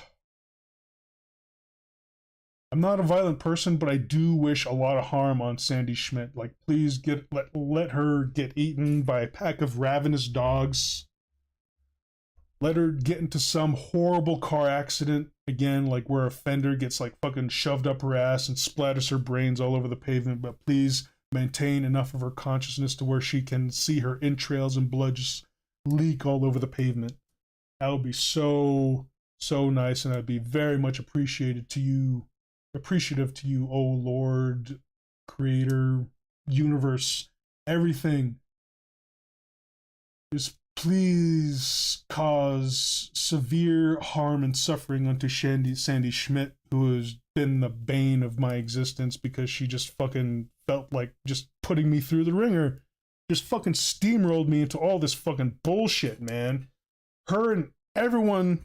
I'm not a violent person, but I do wish a lot of harm on Sandy Schmidt. Like, please let her get eaten by a pack of ravenous dogs. Let her get into some horrible car accident again, like where a fender gets like fucking shoved up her ass and splatters her brains all over the pavement. But please maintain enough of her consciousness to where she can see her entrails and blood just leak all over the pavement. That would be so nice, and I'd be very much appreciative to you, oh Lord, Creator, Universe, everything. Just please cause severe harm and suffering unto Sandy Schmidt, who has been the bane of my existence because she just fucking felt like just putting me through the ringer. Just fucking steamrolled me into all this fucking bullshit, man. Her and everyone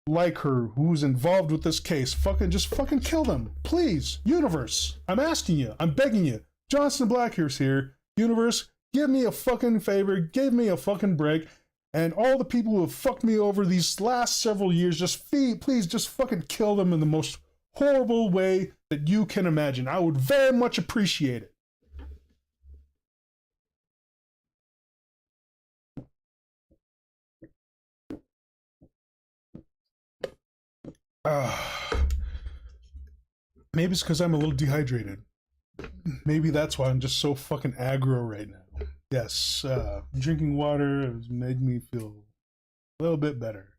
like her who's involved with this case, just fucking kill them. Please, Universe, I'm asking you, I'm begging you. Johnston Blackhorse here. Universe, give me a fucking favor, give me a fucking break. And all the people who have fucked me over these last several years, please just fucking kill them in the most horrible way that you can imagine. I would very much appreciate it. Maybe it's because I'm a little dehydrated. Maybe that's why I'm just so fucking aggro right now. Yes, drinking water has made me feel a little bit better,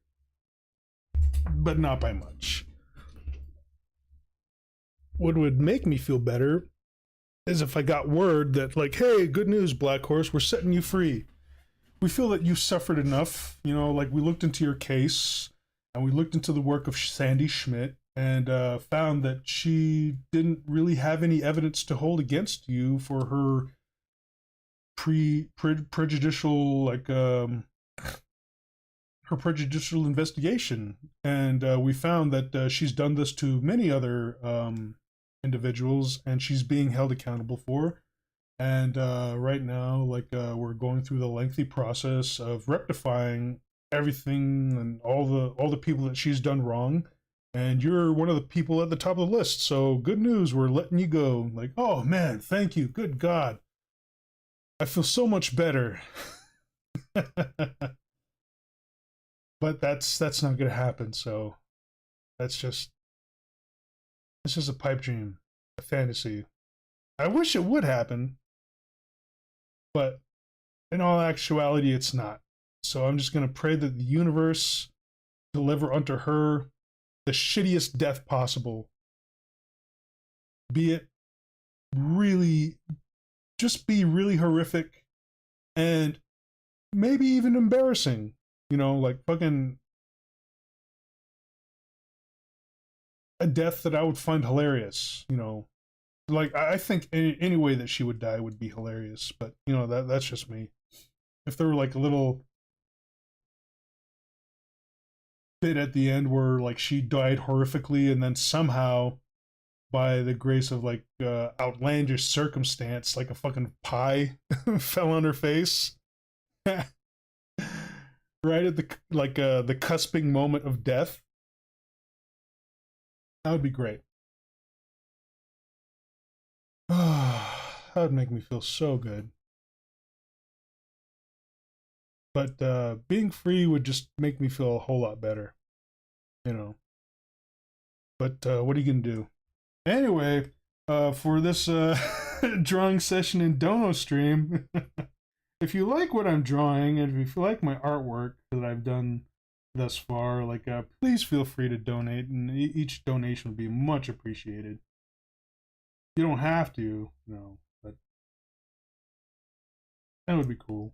but not by much. What would make me feel better is if I got word that, like, hey, good news, Blackhorse, we're setting you free. We feel that you suffered enough. You know, like, we looked into your case and we looked into the work of Sandy Schmidt and found that she didn't really have any evidence to hold against you for her prejudicial, like, her prejudicial investigation. And we found that she's done this to many other individuals, and she's being held accountable for. And right now, like, we're going through the lengthy process of rectifying everything and all the people that she's done wrong. And you're one of the people at the top of the list. So good news, we're letting you go. Like, oh man, thank you. Good God. I feel so much better. But that's not gonna happen, so it's just a pipe dream, a fantasy. I wish it would happen, but in all actuality, it's not. So I'm just gonna pray that the universe deliver unto her the shittiest death possible. Be it really, just be really horrific and maybe even embarrassing. You know, like fucking a death that I would find hilarious. You know, like I think any way that she would die would be hilarious. But you know, that's just me. If there were like a little bit at the end where like she died horrifically and then somehow by the grace of like outlandish circumstance, like a fucking pie fell on her face. Right at the cusping moment of death. That would be great. That would make me feel so good. But being free would just make me feel a whole lot better. You know. But what are you gonna do? Anyway, for this drawing session in Dono stream, if you like what I'm drawing, and if you like my artwork that I've done thus far, like, please feel free to donate, and each donation would be much appreciated. You don't have to, but that would be cool.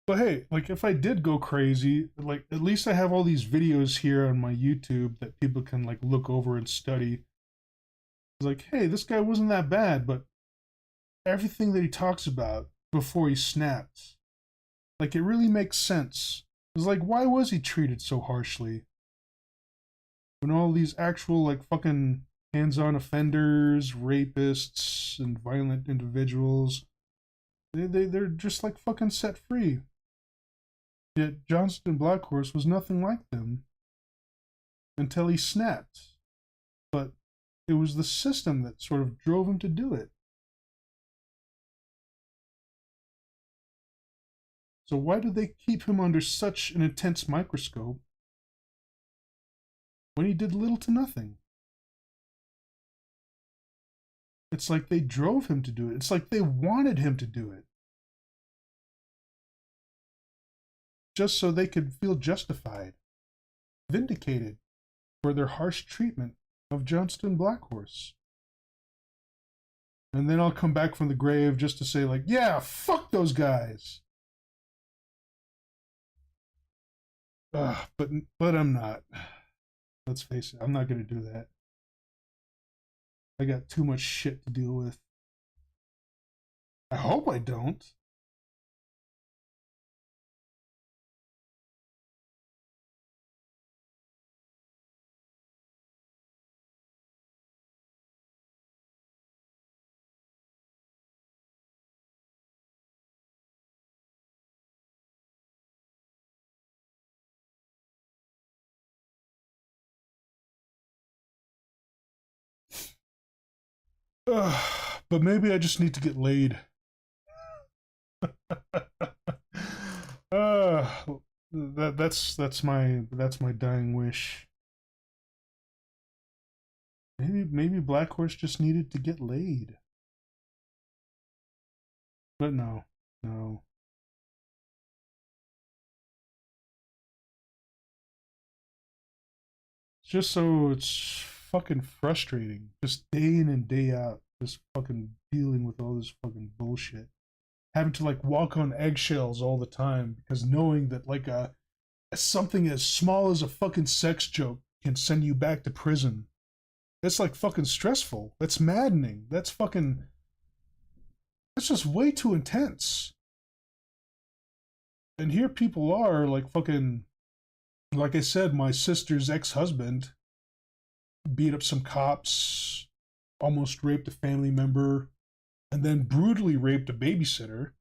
But hey, like if I did go crazy, like at least I have all these videos here on my YouTube that people can like look over and study. It's like, hey, this guy wasn't that bad, but everything that he talks about before he snaps, like it really makes sense. It's like, why was he treated so harshly? When all these actual like fucking hands-on offenders, rapists, and violent individuals, they're just like fucking set free. Yet Johnston Blackhorse was nothing like them until he snapped. But it was the system that sort of drove him to do it. So why do they keep him under such an intense microscope when he did little to nothing? It's like they drove him to do it. It's like they wanted him to do it. Just so they could feel justified, vindicated for their harsh treatment of Johnston Blackhorse. And then I'll come back from the grave just to say, like, yeah, fuck those guys. But I'm not. Let's face it, I'm not gonna do that. I got too much shit to deal with. I hope I don't. But maybe I just need to get laid. That's my dying wish. Maybe Blackhorse just needed to get laid. But no, no. It's fucking frustrating. Just day in and day out, just fucking dealing with all this fucking bullshit. Having to like walk on eggshells all the time because knowing that like something as small as a fucking sex joke can send you back to prison. That's like fucking stressful. That's maddening. That's just way too intense. And here people are like fucking, like I said, my sister's ex-husband beat up some cops, almost raped a family member, and then brutally raped a babysitter.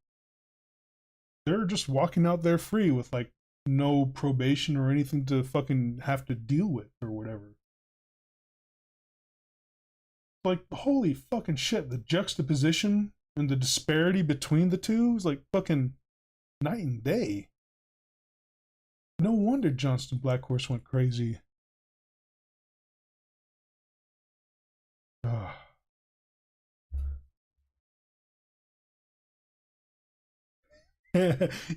They're just walking out there free with like no probation or anything to fucking have to deal with or whatever. Like, holy fucking shit, the juxtaposition and the disparity between the two is like fucking night and day. No wonder Johnston Blackhorse went crazy.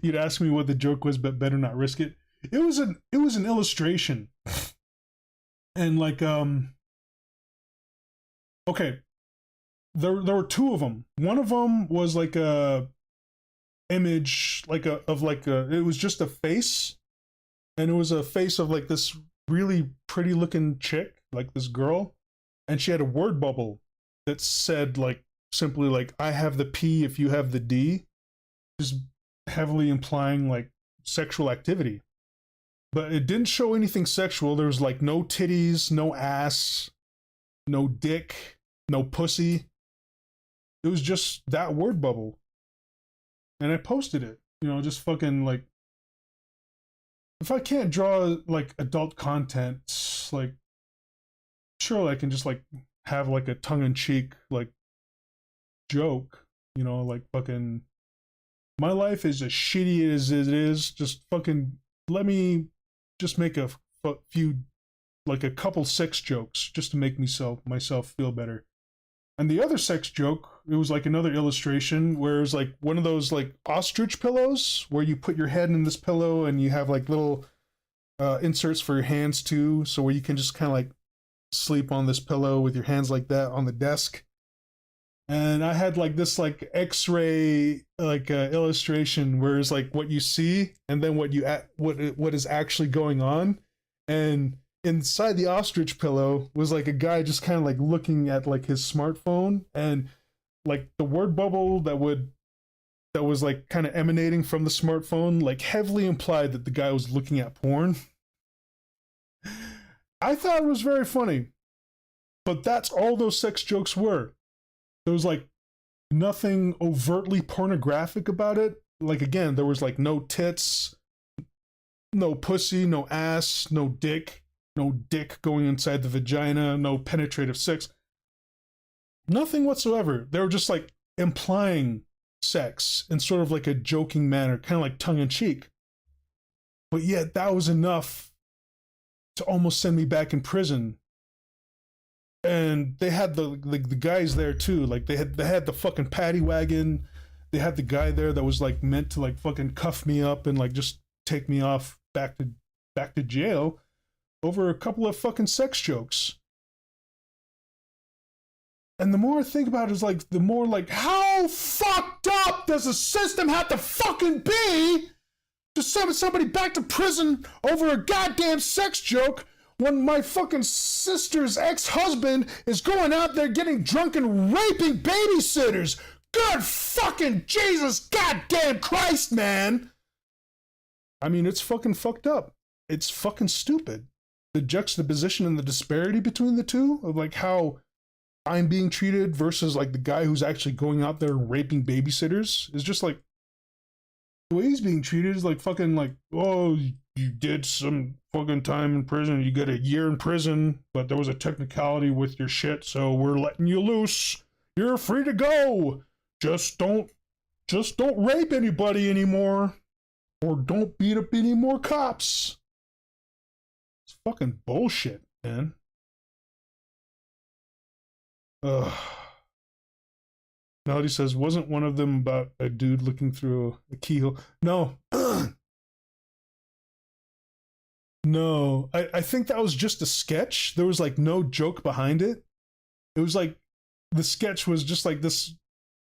You'd ask me what the joke was, but better not risk it. It was an illustration, and like okay, there were two of them. One of them was like a image like a of like a it was just a face, and it was a face of like this really pretty looking chick, like this girl, and she had a word bubble that said like simply like I have the P if you have the D, just heavily implying like sexual activity. But it didn't show anything sexual. There was like no titties, no ass, no dick, no pussy. It was just that word bubble. And I posted it, just fucking like, if I can't draw like adult content, like, sure, I can just like have like a tongue-in-cheek like joke, like fucking my life is as shitty as it is. Just fucking let me just make a few like a couple sex jokes just to make myself feel better. And the other sex joke, it was like another illustration where it was like one of those like ostrich pillows where you put your head in this pillow and you have like little inserts for your hands too, so where you can just kind of like sleep on this pillow with your hands like that on the desk. And I had like this like X-ray like illustration where it's like what you see and then what is actually going on. And inside the ostrich pillow was like a guy just kind of like looking at like his smartphone, and like the word bubble that was like kind of emanating from the smartphone like heavily implied that the guy was looking at porn. I thought it was very funny, but that's all those sex jokes were. There was like nothing overtly pornographic about it. Like again, there was like no tits, no pussy, no ass, no dick going inside the vagina, no penetrative sex. Nothing whatsoever. They were just like implying sex in sort of like a joking manner, kind of like tongue in cheek. But yet that was enough to almost send me back in prison. And they had the guys there too. Like they had the fucking paddy wagon. They had the guy there that was like meant to like fucking cuff me up and like just take me off back to jail over a couple of fucking sex jokes. And the more I think about it, is like the more like, how fucked up does the system have to fucking be to send somebody back to prison over a goddamn sex joke when my fucking sister's ex-husband is going out there getting drunk and raping babysitters? Good fucking Jesus goddamn Christ, man. I mean, it's fucking fucked up. It's fucking stupid. The juxtaposition and the disparity between the two of like how I'm being treated versus like the guy who's actually going out there and raping babysitters is just like, the way he's being treated is like fucking like, oh, you did some fucking time in prison, you get a year in prison, but there was a technicality with your shit, so we're letting you loose. You're free to go. Just don't rape anybody anymore, or don't beat up any more cops. It's fucking bullshit, man. Ugh. Melody says, wasn't one of them about a dude looking through a keyhole? No. No. I think that was just a sketch. There was like no joke behind it. It was like the sketch was just like this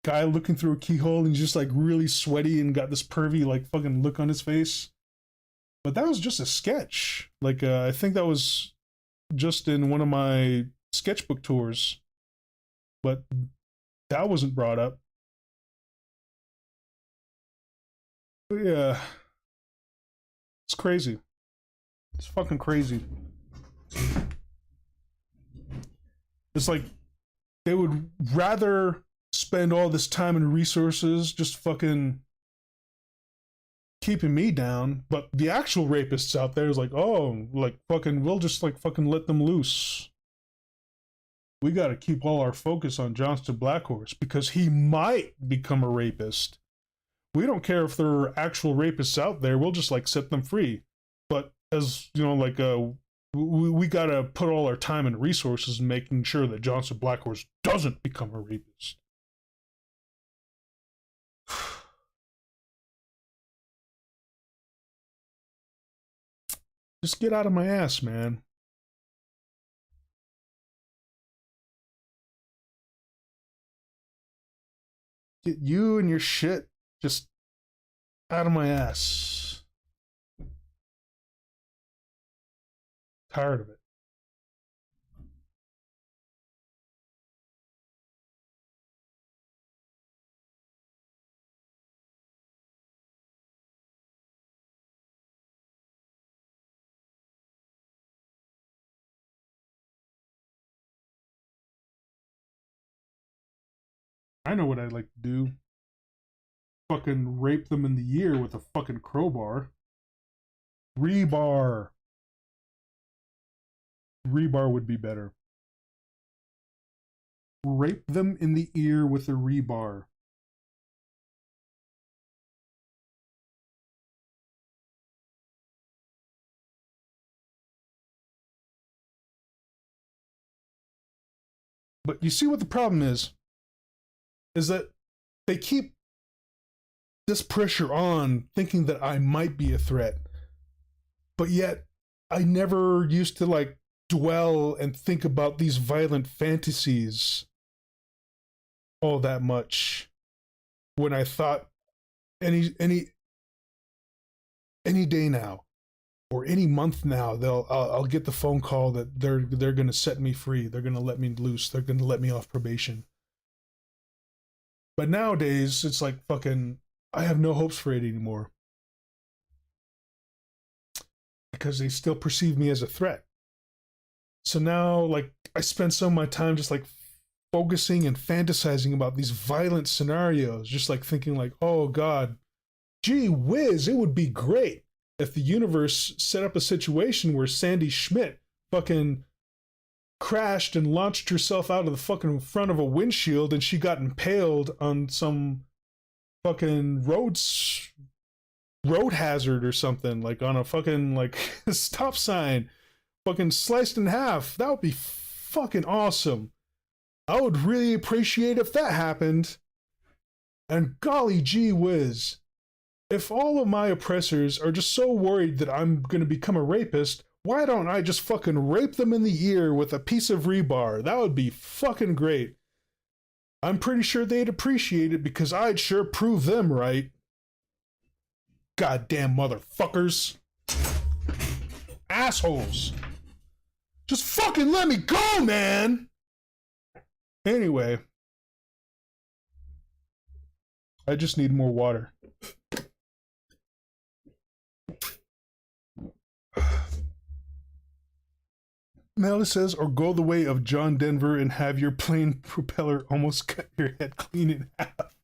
guy looking through a keyhole and he's just like really sweaty and got this pervy like fucking look on his face. But that was just a sketch. Like I think that was just in one of my sketchbook tours. But that wasn't brought up. But yeah. It's crazy. It's fucking crazy. It's like they would rather spend all this time and resources just fucking keeping me down, but the actual rapists out there is like, oh, like fucking, we'll just like fucking let them loose. We got to keep all our focus on Johnston Blackhorse because he might become a rapist. We don't care if there are actual rapists out there. We'll just like set them free. But as you know, like we got to put all our time and resources in making sure that Johnston Blackhorse doesn't become a rapist. Just get out of my ass, man. Get you and your shit just out of my ass. Tired of it. I know what I'd like to do. Fucking rape them in the ear with a fucking crowbar. Rebar. Rebar would be better. Rape them in the ear with a rebar. But you see what the problem is that they keep this pressure on, thinking that I might be a threat. But yet, I never used to like dwell and think about these violent fantasies all that much when I thought any day now or any month now I'll get the phone call that they're going to set me free, they're going to let me loose, they're going to let me off probation. But nowadays it's like fucking I have no hopes for it anymore because they still perceive me as a threat. So now like I spend some of my time just like focusing and fantasizing about these violent scenarios, just like thinking like, oh God, gee whiz, it would be great if the universe set up a situation where Sandy Schmidt fucking crashed and launched herself out of the fucking front of a windshield and she got impaled on some fucking road hazard or something, like on a fucking like stop sign, fucking sliced in half. That would be fucking awesome. I would really appreciate if that happened. And golly gee whiz, if all of my oppressors are just so worried that I'm gonna become a rapist, why don't I just fucking rape them in the ear with a piece of rebar? That would be fucking great. I'm pretty sure they'd appreciate it because I'd sure prove them right. Goddamn motherfuckers. Assholes. Just fucking let me go, man! Anyway, I just need more water. Melody says, or go the way of John Denver and have your plane propeller almost cut your head clean in half.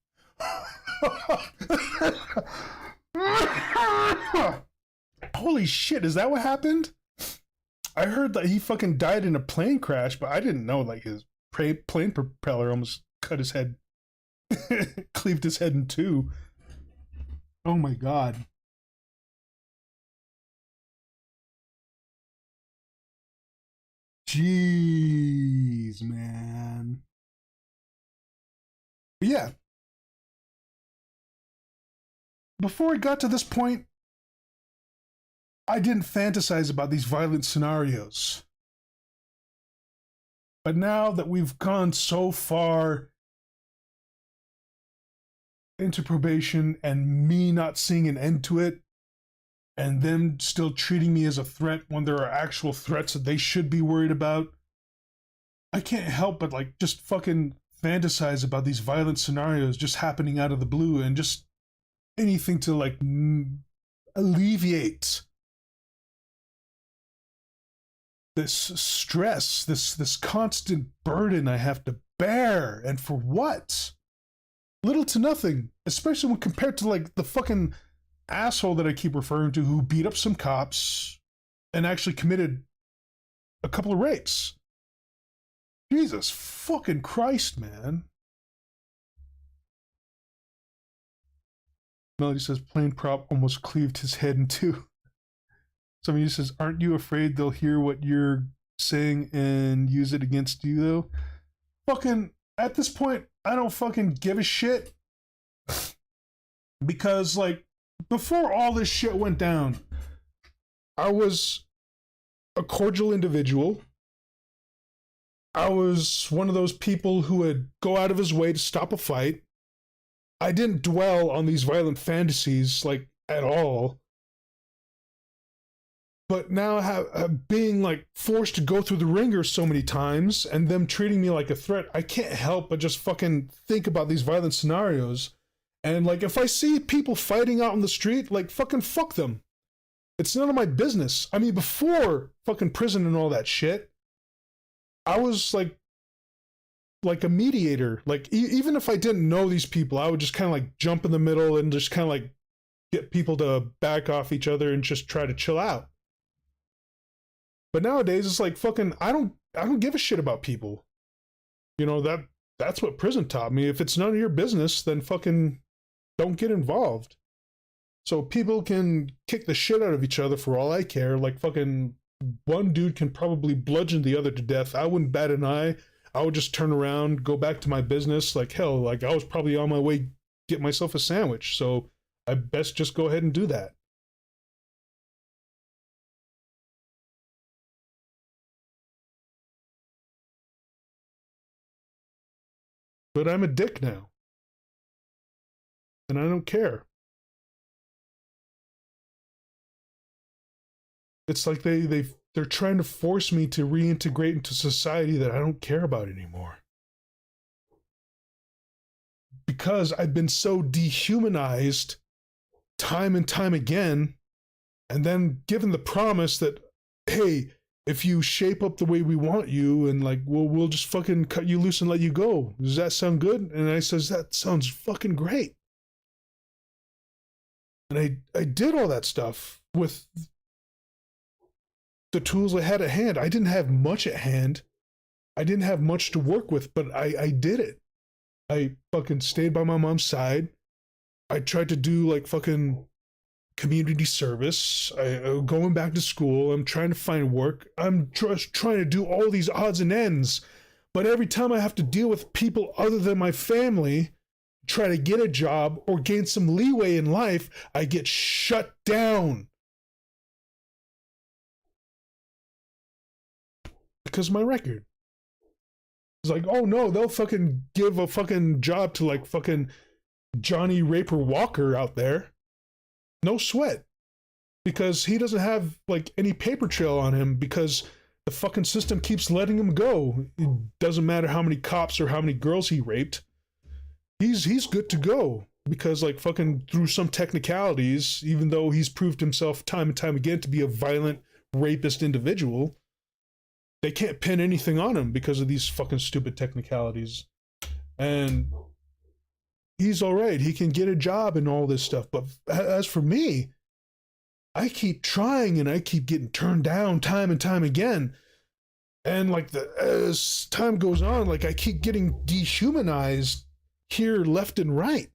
Holy shit, is that what happened? I heard that he fucking died in a plane crash, but I didn't know like his plane propeller almost cut his head, cleaved his head in two. Oh my God. Jeez, man. But yeah. Before it got to this point, I didn't fantasize about these violent scenarios. But now that we've gone so far into probation and me not seeing an end to it, and them still treating me as a threat when there are actual threats that they should be worried about, I can't help but like just fucking fantasize about these violent scenarios just happening out of the blue and just anything to like alleviate this stress, this constant burden I have to bear. And for what? Little to nothing, especially when compared to like the fucking asshole that I keep referring to who beat up some cops and actually committed a couple of rapes. Jesus fucking Christ, man. Melody says plane prop almost cleaved his head in two. Somebody says, aren't you afraid they'll hear what you're saying and use it against you though? Fucking, at this point, I don't fucking give a shit. Because like, before all this shit went down, I was a cordial individual. I was one of those people who would go out of his way to stop a fight. I didn't dwell on these violent fantasies, like, at all. But now being, like, forced to go through the ringer so many times, and them treating me like a threat, I can't help but just fucking think about these violent scenarios. And, like, if I see people fighting out on the street, like, fucking fuck them. It's none of my business. I mean, before fucking prison and all that shit, I was, like a mediator. Like, even if I didn't know these people, I would just kind of, like, jump in the middle and just kind of, like, get people to back off each other and just try to chill out. But nowadays, it's like, fucking, I don't give a shit about people. You know, that's what prison taught me. If it's none of your business, then fucking don't get involved. So people can kick the shit out of each other for all I care. Like fucking one dude can probably bludgeon the other to death. I wouldn't bat an eye. I would just turn around, go back to my business. Like, hell, like I was probably on my way get myself a sandwich, so I best just go ahead and do that. But I'm a dick now, and I don't care. It's like they're trying to force me to reintegrate into society that I don't care about anymore. Because I've been so dehumanized time and time again, and then given the promise that, hey, if you shape up the way we want you, and like we'll just fucking cut you loose and let you go. Does that sound good? And I says, that sounds fucking great. And I did all that stuff with the tools I had at hand. I didn't have much at hand. I didn't have much to work with, but I did it. I fucking stayed by my mom's side. I tried to do like fucking community service. Going back to school. I'm trying to find work. I'm just trying to do all these odds and ends. But every time I have to deal with people other than my family, try to get a job or gain some leeway in life, I get shut down. Because of my record. It's like, oh no, they'll fucking give a fucking job to like fucking Johnny Raper Walker out there. No sweat. Because he doesn't have like any paper trail on him because the fucking system keeps letting him go. It doesn't matter how many cops or how many girls he raped. He's good to go because like fucking through some technicalities, even though he's proved himself time and time again to be a violent rapist individual, they can't pin anything on him because of these fucking stupid technicalities. And he's all right. He can get a job and all this stuff. But as for me, I keep trying and I keep getting turned down time and time again. And like as time goes on, like I keep getting dehumanized here left and right.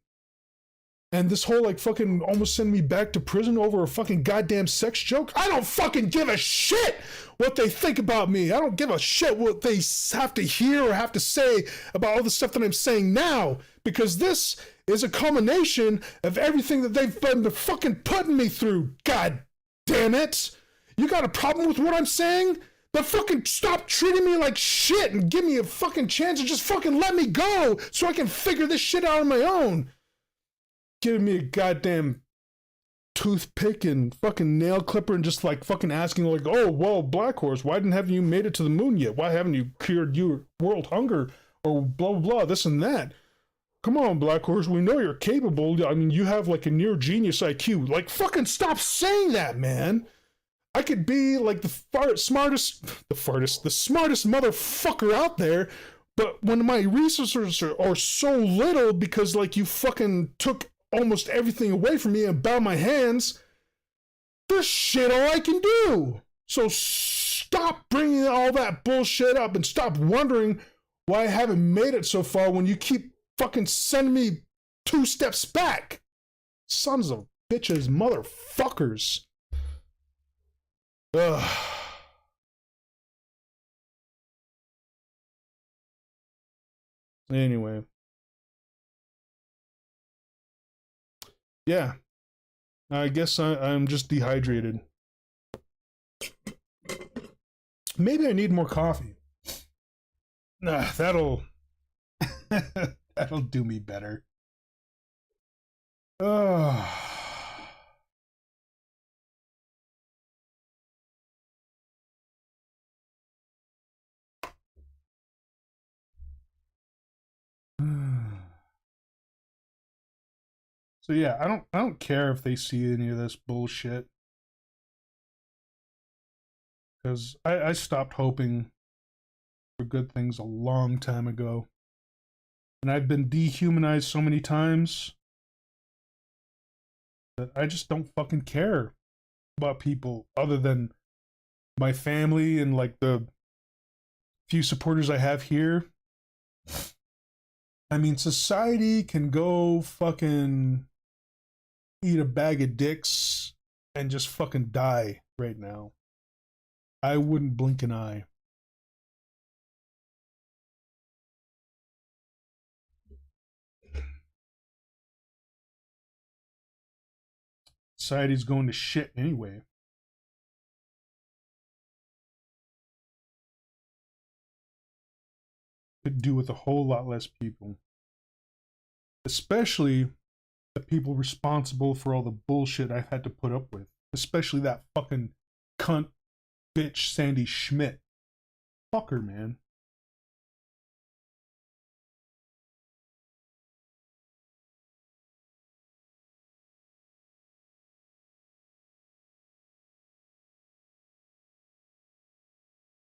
And this whole like fucking almost send me back to prison over a fucking goddamn sex joke. I don't fucking give a shit what they think about me. I don't give a shit what they have to hear or have to say about all the stuff that I'm saying now. Because this is a culmination of everything that they've been fucking putting me through. God damn it. You got a problem with what I'm saying? Then fucking stop treating me like shit and give me a fucking chance and just fucking let me go so I can figure this shit out on my own. Giving me a goddamn toothpick and fucking nail clipper and just like fucking asking like, oh, well, Blackhorse, why haven't you made it to the moon yet? Why haven't you cured your world hunger? Or blah, blah, blah, this and that. Come on, Blackhorse, we know you're capable. I mean, you have like a near genius IQ. Like, fucking stop saying that, man. I could be like the smartest motherfucker out there, but when my resources are so little because like you fucking took almost everything away from me and bound my hands, there's shit all I can do. So stop bringing all that bullshit up and stop wondering why I haven't made it so far when you keep fucking sending me 2 steps back. Sons of bitches, motherfuckers. Ugh. Anyway. Yeah. I guess I'm just dehydrated. Maybe I need more coffee. Nah, that'll do me better. Ugh. So yeah, I don't care if they see any of this bullshit. Because I stopped hoping for good things a long time ago. And I've been dehumanized so many times that I just don't fucking care about people other than my family and like the few supporters I have here. I mean, society can go fucking eat a bag of dicks and just fucking die right now. I wouldn't blink an eye. Society's going to shit anyway. Could do with a whole lot less people. Especially the people responsible for all the bullshit I've had to put up with. Especially that fucking cunt bitch Sandy Schmidt. Fuck her, man.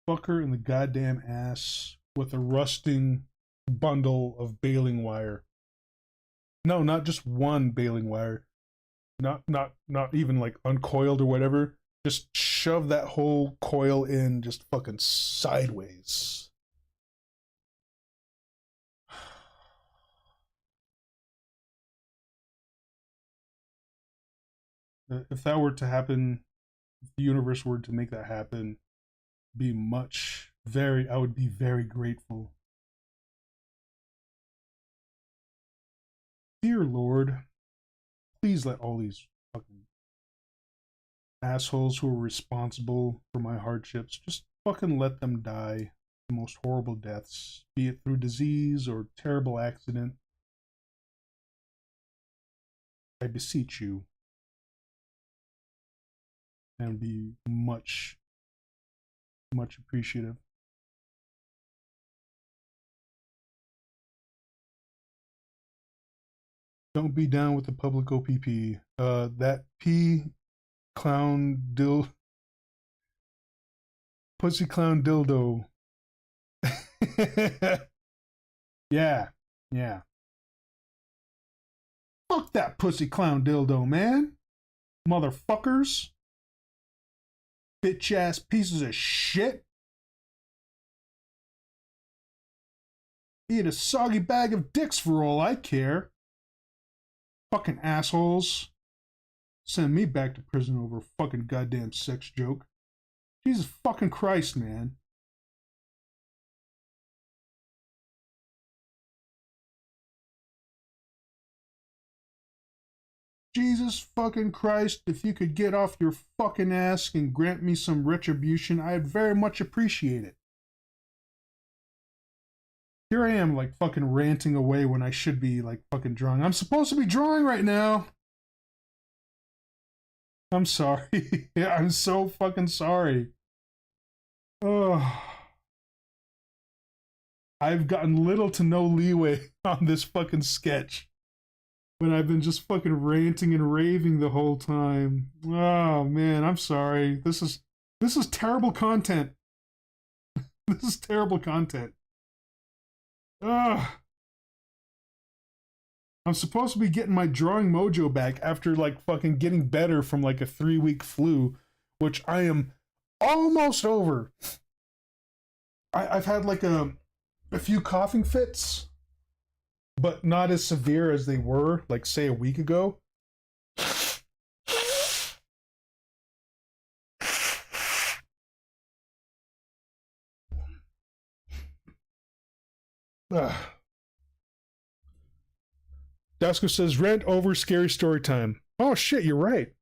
Fuck her in the goddamn ass with a rusting bundle of baling wire. No, not just one baling wire. Not even like uncoiled or whatever. Just shove that whole coil in just fucking sideways. If that were to happen, if the universe were to make that happen, I would be very grateful. Dear Lord, please let all these fucking assholes who are responsible for my hardships, just fucking let them die the most horrible deaths, be it through disease or terrible accident. I beseech you. And be much appreciative. Don't be down with the public OPP. That pussy clown dildo. Yeah. Fuck that pussy clown dildo, man. Motherfuckers. Bitch ass pieces of shit. Eat a soggy bag of dicks for all I care. Fucking assholes. Send me back to prison over a fucking goddamn sex joke. Jesus fucking Christ, man. Jesus fucking Christ, if you could get off your fucking ass and grant me some retribution, I'd very much appreciate it. Here I am, like, fucking ranting away when I should be, like, fucking drawing. I'm supposed to be drawing right now. I'm sorry. Yeah, I'm so fucking sorry. Oh. I've gotten little to no leeway on this fucking sketch. When I've been just fucking ranting and raving the whole time. Oh man, I'm sorry. This is terrible content. This is terrible content. Ugh. I'm supposed to be getting my drawing mojo back after like fucking getting better from like a 3-week flu, which I am almost over. I've had like a few coughing fits, but not as severe as they were, like, say, a week ago. Dasko says, rant over, scary story time. Oh, shit, you're right.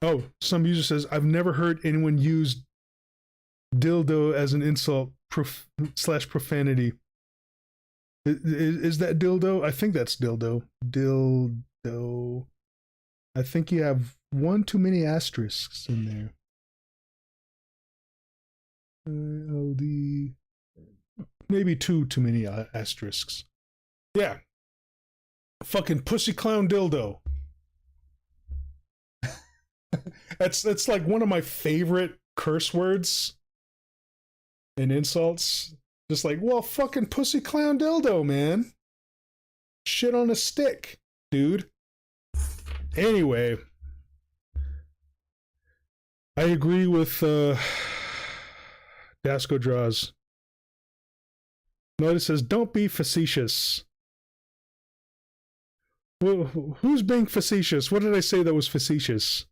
Oh, some user says, I've never heard anyone use dildo as an insult / profanity. Is that dildo? I think that's dildo. Dildo. I think you have one too many asterisks in there. LD. Maybe two too many asterisks. Yeah. Fucking pussy clown dildo. That's like one of my favorite curse words and insults. Just like, well, fucking pussy clown dildo, man. Shit on a stick, dude. Anyway, I agree with Dasko Draws. Notice says, don't be facetious. Well, who's being facetious? What did I say that was facetious?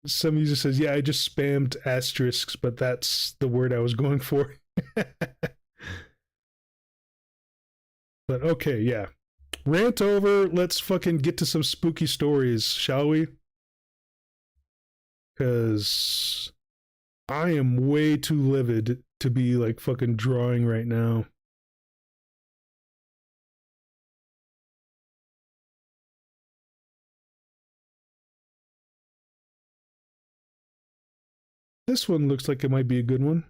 Some user says, yeah, I just spammed asterisks, but that's the word I was going for. But okay, yeah. rant over. Let's fucking get to some spooky stories, shall we? Because I am way too livid to be like fucking drawing right now. This one looks like it might be a good one.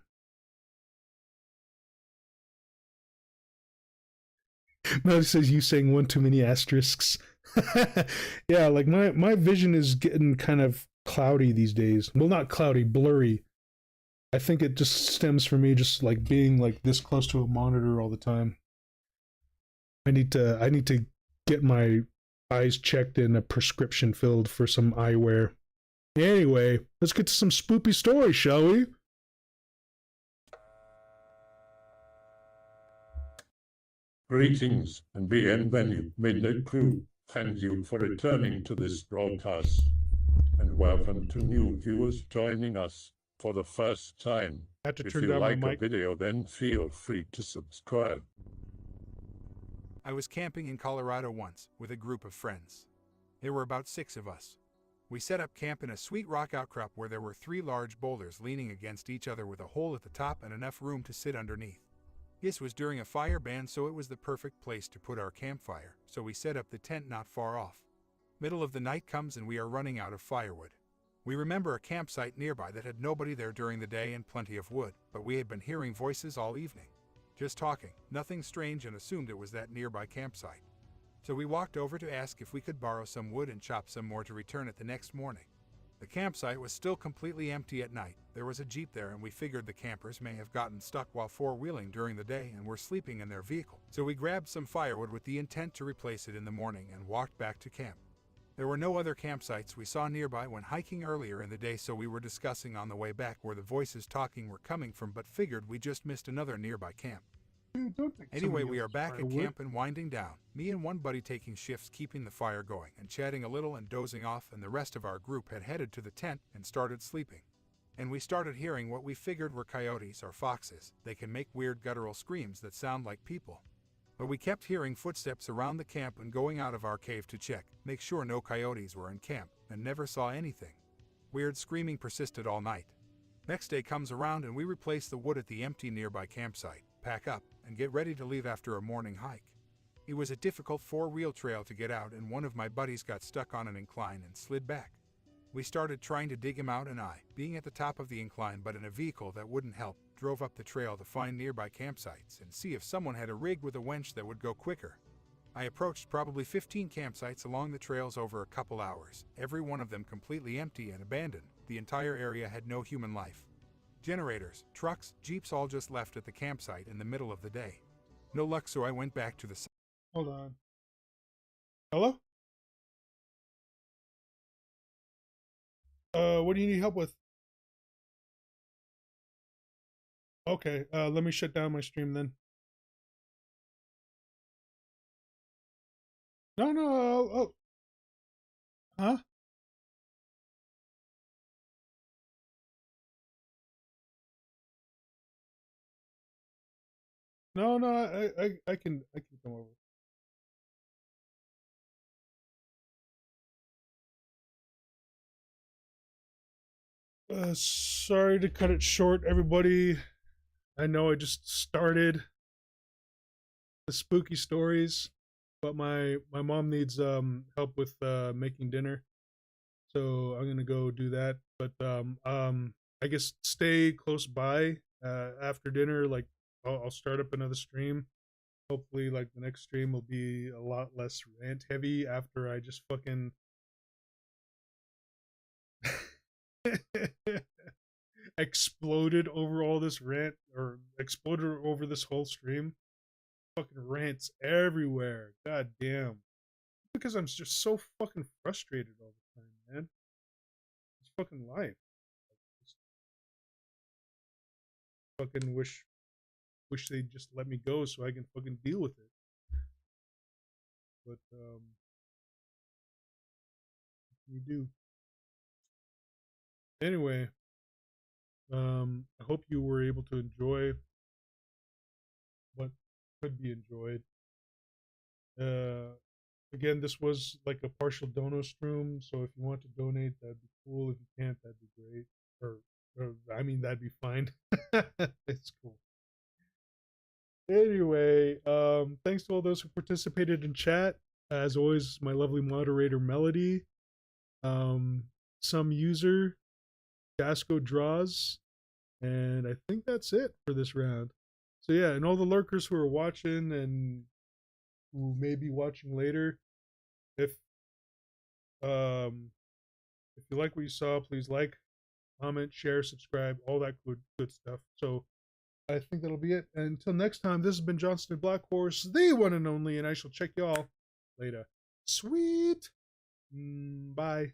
Melody says you saying one too many asterisks. Yeah, like my vision is getting kind of cloudy these days. Well, not cloudy, blurry. I think it just stems from me just like being like this close to a monitor all the time. I need to get my eyes checked and a prescription filled for some eyewear. Anyway, let's get to some spoopy stories, shall we? Greetings and bienvenue, Midnight Crew. Thank you for returning to this broadcast. And welcome to new viewers joining us for the first time. I have to If turn you down my like the mic. video, then feel free to subscribe. I was camping in Colorado once with a group of friends. There were about 6 of us. We set up camp in a sweet rock outcrop where there were 3 large boulders leaning against each other with a hole at the top and enough room to sit underneath. This was during a fire ban, so it was the perfect place to put our campfire, so we set up the tent not far off. Middle of the night comes and we are running out of firewood. We remember a campsite nearby that had nobody there during the day and plenty of wood, but we had been hearing voices all evening. Just talking, nothing strange, and assumed it was that nearby campsite. So we walked over to ask if we could borrow some wood and chop some more to return it the next morning. The campsite was still completely empty at night. There was a Jeep there and we figured the campers may have gotten stuck while four-wheeling during the day and were sleeping in their vehicle. So we grabbed some firewood with the intent to replace it in the morning and walked back to camp. There were no other campsites we saw nearby when hiking earlier in the day, so we were discussing on the way back where the voices talking were coming from, but figured we just missed another nearby camp. Anyway, we are back at camp and winding down, me and one buddy taking shifts keeping the fire going and chatting a little and dozing off, and the rest of our group had headed to the tent and started sleeping. And we started hearing what we figured were coyotes or foxes. They can make weird guttural screams that sound like people. But we kept hearing footsteps around the camp and going out of our cave to check, make sure no coyotes were in camp, and never saw anything. Weird screaming persisted all night. Next day comes around and we replace the wood at the empty nearby campsite, pack up, and get ready to leave after a morning hike. It was a difficult 4-wheel trail to get out, and one of my buddies got stuck on an incline and slid back. We started trying to dig him out, and I, being at the top of the incline but in a vehicle that wouldn't help, drove up the trail to find nearby campsites and see if someone had a rig with a winch that would go quicker. I approached probably 15 campsites along the trails over a couple hours, every one of them completely empty and abandoned. The entire area had no human life. Generators, trucks, jeeps all just left at the campsite in the middle of the day. No luck, so I went back to the... Hold on. Hello? What do you need help with? Okay, let me shut down my stream then. No, huh? No, I can come over. Sorry to cut it short, everybody. I know I just started the spooky stories, but my mom needs help with making dinner, so I'm gonna go do that. But I guess stay close by. After dinner, like I'll start up another stream. Hopefully, like the next stream will be a lot less rant heavy after I just fucking exploded over all this rant, or exploded over this whole stream. Fucking rants everywhere. God damn. Because I'm just so fucking frustrated all the time, man. It's fucking life. Just fucking wish they just let me go so I can fucking deal with it. But what can you do? Anyway, I hope you were able to enjoy what could be enjoyed. Again, this was like a partial dono stream, so if you want to donate, that'd be cool. If you can't, that'd be great. Or I mean, that'd be fine. It's cool. Anyway, thanks to all those who participated in chat. As always, my lovely moderator Melody, some user, Dasco Draws, and I think that's it for this round. So yeah, and all the lurkers who are watching and who may be watching later, if you like what you saw, please like, comment, share, subscribe, all that good stuff. So I think that'll be it. And until next time, this has been Johnston Blackhorse, the one and only, and I shall check y'all later. Sweet. Bye.